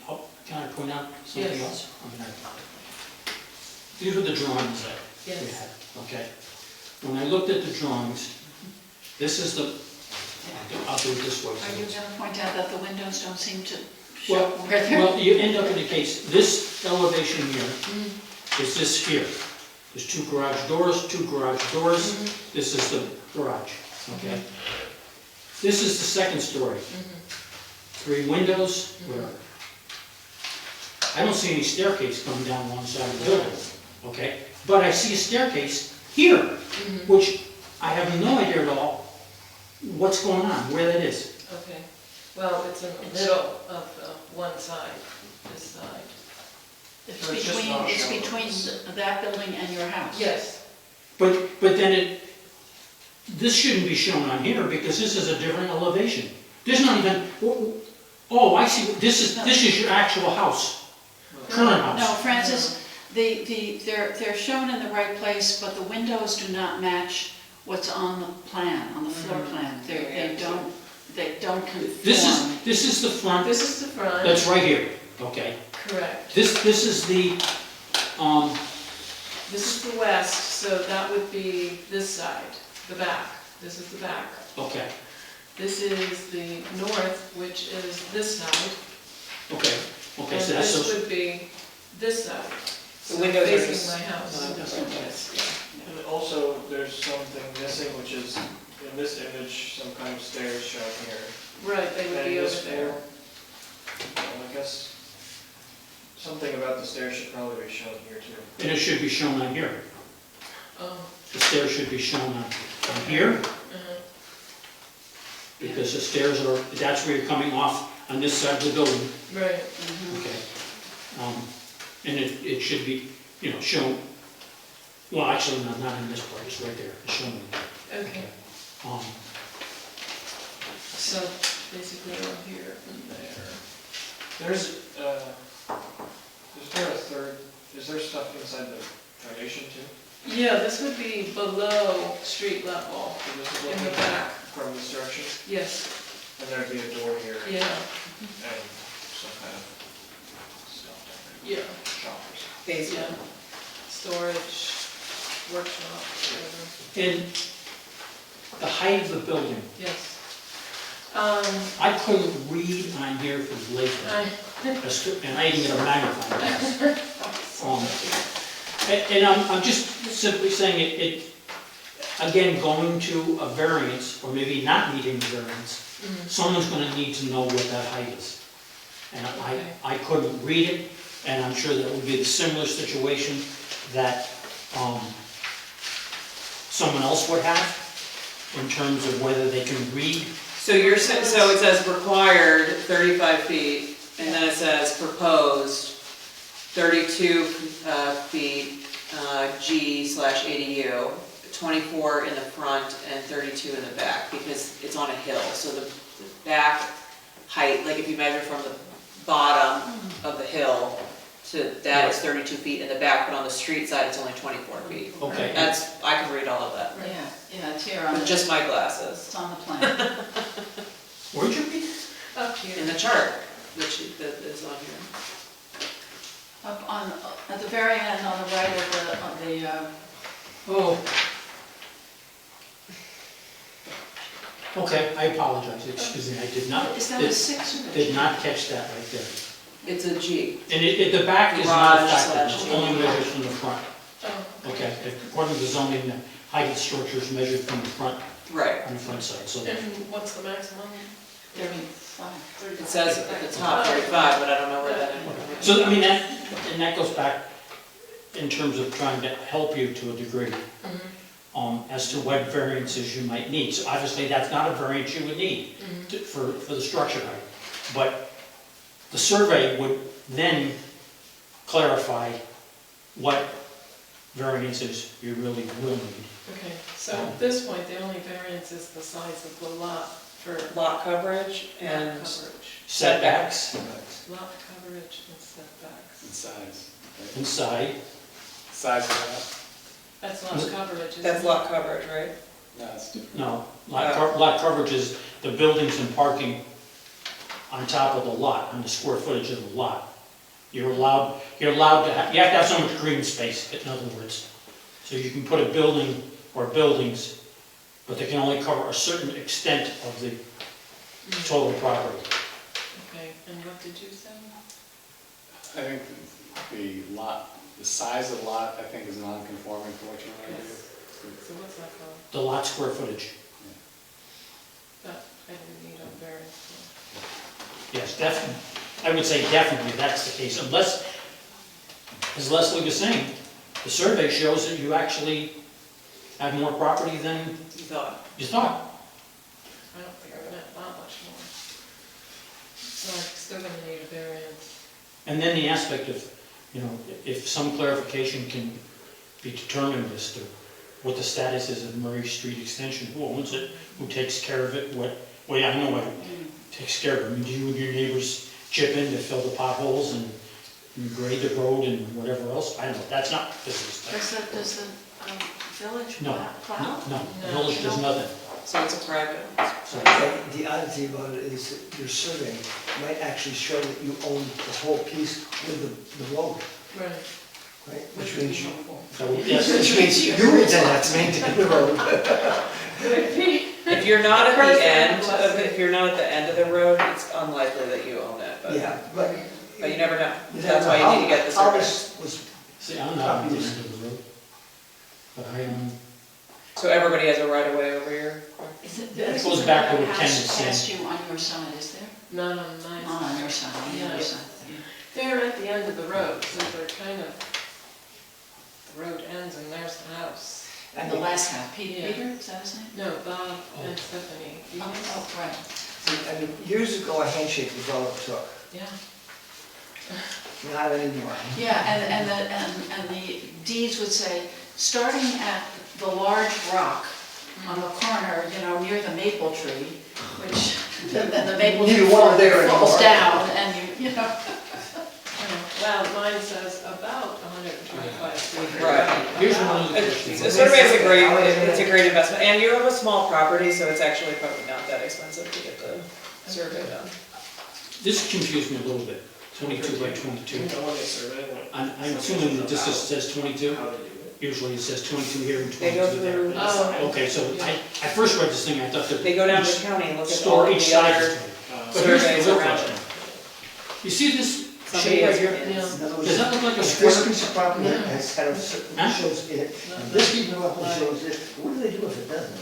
Oh, can I point out something Yes. else? I mean, these are the drawings that we Yes. had, okay? When I looked at the drawings, this is the, I'll do it this way. Are you going to point out that the windows don't seem to show Well, where they're? well, you end up in a case, this elevation here is this here. There's two garage doors. This is the garage, okay? This is the second story. 3 windows, whatever. I don't see any staircase coming down one side of the building, okay? But I see a staircase here, which I have no idea at all what's going on, where that is. Okay, well, it's in the middle of one side, this side. It's So it's just not between that building and your house? Yes, But then this shouldn't be shown on here because this is a different elevation. There's not even, oh, I see, this is your actual house, current house. No, Francis, they're shown in the right place, but the windows do not match what's on the plan, on the floor plan. They don't conform. This is the front, this is the front. that's right here, okay? Correct. This is the, This is the west, so that would be this side, the back. This is the back. okay, This is the north, which is this side. okay, And so that's this those, would be this side. The windows are Facing just- my house. And also, there's something missing, which is, in this image, some kind of stairs shown here. Right, they would And be over this there. floor, well, I guess, something about the stairs should probably be shown here too. and it should be shown on here. Oh, The stairs should be shown on here, because the stairs are, that's where you're coming off on this side of the building. right. Okay. And it should be, shown, well, actually, not in this part, it's right there, it's shown. Okay, Um, so basically around here and there. Is there stuff inside the foundation too? Yeah, this would be below street level, And this is in the looking back, from this direction, yes, and there'd be a door here yeah, and some kind of stuff down yeah, there, shoppers. yeah. Basement. Storage, workshop, whatever, And the height of the building, yes. I couldn't read on here for the life of me. And I didn't get a magnifying glass. And I'm just simply saying it, again, going to a variance, or maybe not needing the variance, someone's gonna need to know what that height is. And I couldn't read it, and I'm sure that would be the similar situation that, someone else would have, in terms of whether they can read. So so it says required 35 feet, and then it says proposed 32 feet G/ADU, 24 in the front and 32 in the back, because it's on a hill, so the back height, like if you measure from the bottom of the hill to that is 32 feet in the back, but on the street side, it's only 24 feet. Okay. I can read all of that, Yeah, it's here on with the, just my glasses. it's on the plan. Where'd you read? Up here. In the chart that is on here. Up on, at the very end, on the right of the, Oh. Okay, I apologize, excuse me, I did not, is that a 6 or a did not catch that right there. It's a G. And the back is not Garage factored, slash it's only measured from the front. Oh, Okay, according to zoning, the height of structure is measured from the front, Right. on the front side, so. And what's the maximum? 35. It says at the top 35, but I don't know where that is. So, I mean, that goes back in terms of trying to help you to a degree, as to what variances you might need. So obviously, that's not a variance you would need for the structure height. But the survey would then clarify what variances you really will need. Okay, so at this point, the only variance is the size of the lot for Lot coverage lot and coverage. Setbacks Lot coverage and setbacks. And size, right? inside, Size of That's lot coverage, isn't it? that's lot coverage, right? that? No, it's different. no, lot coverage is the buildings and parking on top of the lot, on the square footage of the lot. You're allowed to have, you have to have so much green space, in other words. So you can put a building or buildings, but they can only cover a certain extent of the total property. Okay, and what did you say? I think the lot, the size of the lot, I think is non-conforming for what you want to do. So what's that called? The lot square footage, That I didn't need a variance for. yes, definitely. I would say definitely that's the case, unless, as Leslie was saying, the survey shows that you actually have more property than You thought. you thought. I don't think I'm gonna have that much more. So I'm still gonna need a variance. And then the aspect of, if some clarification can be determined as to what the status is of Murray Street Extension, who owns it, who takes care of it, well, yeah, I know what takes care of it. I mean, do you and your neighbors chip in to fill the potholes and grade the road and whatever else? I don't know, that's not business. Does the village No, plow? no, the village does nothing. So it's a private. So, And the oddity about it is that your survey might actually show that you own the whole piece with the road, Right. right? Which means you, yes, which means you then have to maintain the road. If you're not at the Personal end, blessing. if you're not at the end of the road, it's unlikely that you own it, but Yeah, but. you never know. you That's never why know you need to get the how survey. this was, see, I'm not on the end of the road, but I am. So everybody has a right of way over here? Is it, Yeah, it isn't goes there back to a what Ken was house saying. past you on your side, is there? None on my Not on side. your side, on the Yeah. other side. yeah. They're at the end of the road, so they're kind of, the road ends and there's the house. And the last house, Peter, Yeah. is that his name? No, Bob and Stephanie. Oh, right. I mean, years ago, a handshake was all it took, Yeah. not anymore. Yeah, and the deeds would say, starting at the large rock on the corner, near the maple tree, which, then the maple tree Neither one are there falls anymore. down, and you know. well, mine says about 125 feet. Right. Here's one of the questions. A survey is it's a great investment, and you have a small property, so it's actually probably not that expensive to get the survey done. This confused me a little bit, 22 by 22. You know when they survey, what- I'm assuming that this just says 22. how they do it. Usually it says 22 here and They go 22 there. through, Oh. Okay, so I first read this thing, I thought that. they go down to each the county and look at all store, of each the side other is 20. But here's the surveys real around question. it. You see this Somebody shape right has here? pins. In other words, Does that look like a this square? piece of property has kind of, shows it, and this piece of property shows it, what do they do if it doesn't?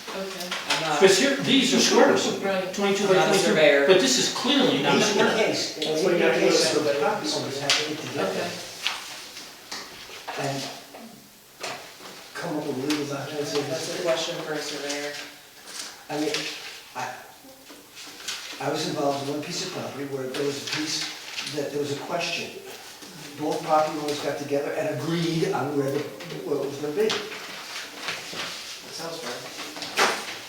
Okay, I'm not, Because here, these are squares, right. 22 I'm by not a 22. surveyor. But this is clearly not a In square. case, That's what you have to do case, with the survey. property owners have to get together Okay. and come up with legal documents. that's a question for a surveyor. I mean, I was involved in one piece of property where there was a piece that there was a question. Both property owners got together and agreed on where it was gonna be. That sounds fair.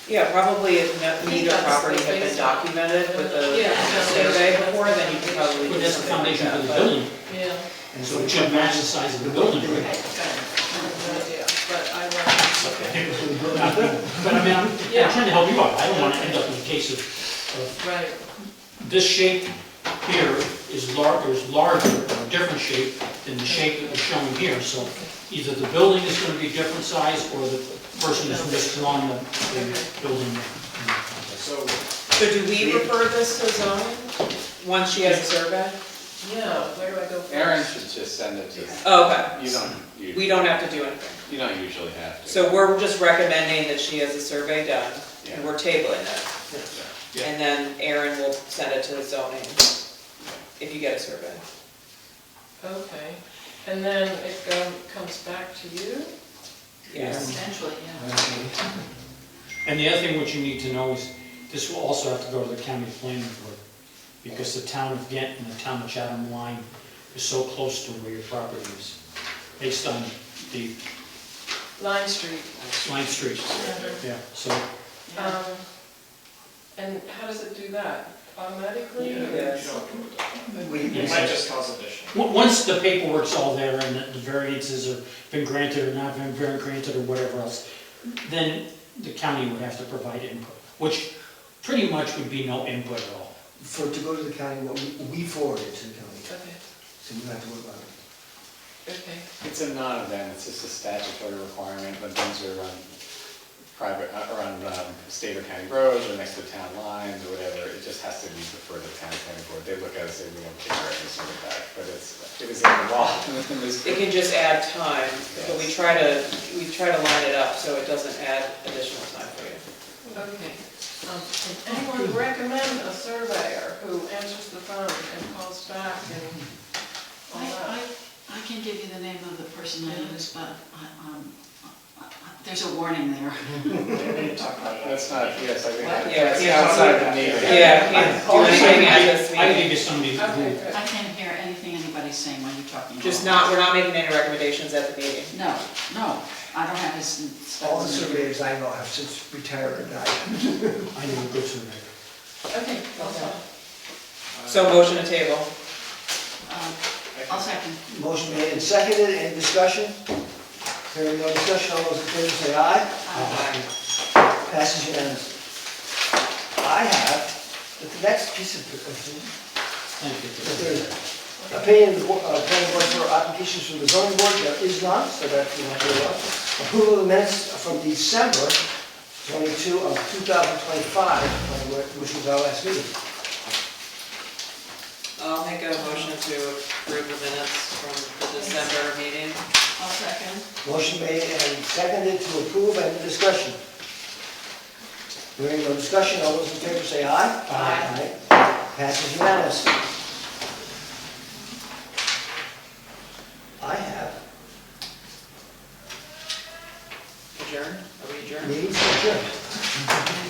Yeah, probably if neither that's property the had been base. documented with the Yeah. survey before, then you could probably But do that's the something like foundation for that. the But building, Yeah, And so it should match the size of the building, Okay, right? good. idea, but I like. But I mean, I'm trying to help you out, I don't want to end up in a case of Right, this shape here is larger, or a different shape than the shape that we're showing here, so either the building is gonna be a different size, or the person is misdrawing the building. So, So do we refer this to zoning, once she has a survey? yeah, where do I go first? Aaron should just send it to, Oh, okay, we don't have to do anything. you don't usually have to. So we're just recommending that she has a survey done, Yeah. and we're tabling it. Yeah. And then Aaron will send it to zoning, if you get a survey. Okay, and then it comes back to you? Yes. Essentially, yeah. And the other thing which you need to know is, this will also have to go to the county planning board, because the town of Ghent and the town of Chatham line is so close to where your property is, based on the Line Street. Line Street. Yeah, so, Um, And how does it do that? Automatically? or- Yes. it might just cause additional. once the paperwork's all there and the variances have been granted or not been granted or whatever else, then the county would have to provide input, which pretty much would be no input at all. For it to go to the county, what we forward it to the county, Okay, so we don't have to worry about it. okay. It's a non-event, it's just a statutory requirement when things are run private, around state or county roads or next to town lines or whatever, it just has to be referred to the town planning board. They look at it and say, we don't care, and send it back, but it is in the law. in this- It can just add time, but we try to line it up so it doesn't add additional time for you. Okay. Can anyone recommend a surveyor who answers the phone and calls back and all that? I can give you the name of the person I use, but there's a warning there. We need to talk about it. That's not, yes, I think, What? that's Yeah. outside the meeting. Yeah, can't do anything at this I meeting. think it's somebody Okay, who, good. I can't hear anything anybody's saying when you're talking. We're not making any recommendations at the meeting. No, I don't have his. All the surveyors I know have since retired or died. I know a good surveyor. Okay, that's all. So motion to table. I'll second. Motion made and seconded, any discussion? Hearing no discussion, all those in favor say aye. Passes unanimously. I have, the next piece of, Thank you. there's opinion of the planning board for applications from the zoning board, there is none, so that's the one here. Approval of the minutes from December 22 of 2025, which was our last meeting. I'll make a motion to approve the minutes from the December meeting. I'll second. Motion made and seconded to approve, any discussion? Hearing no discussion, all those in favor say aye. Aye. Passes unanimously. I have Adjourn? Are we adjourned? meetings adjourned.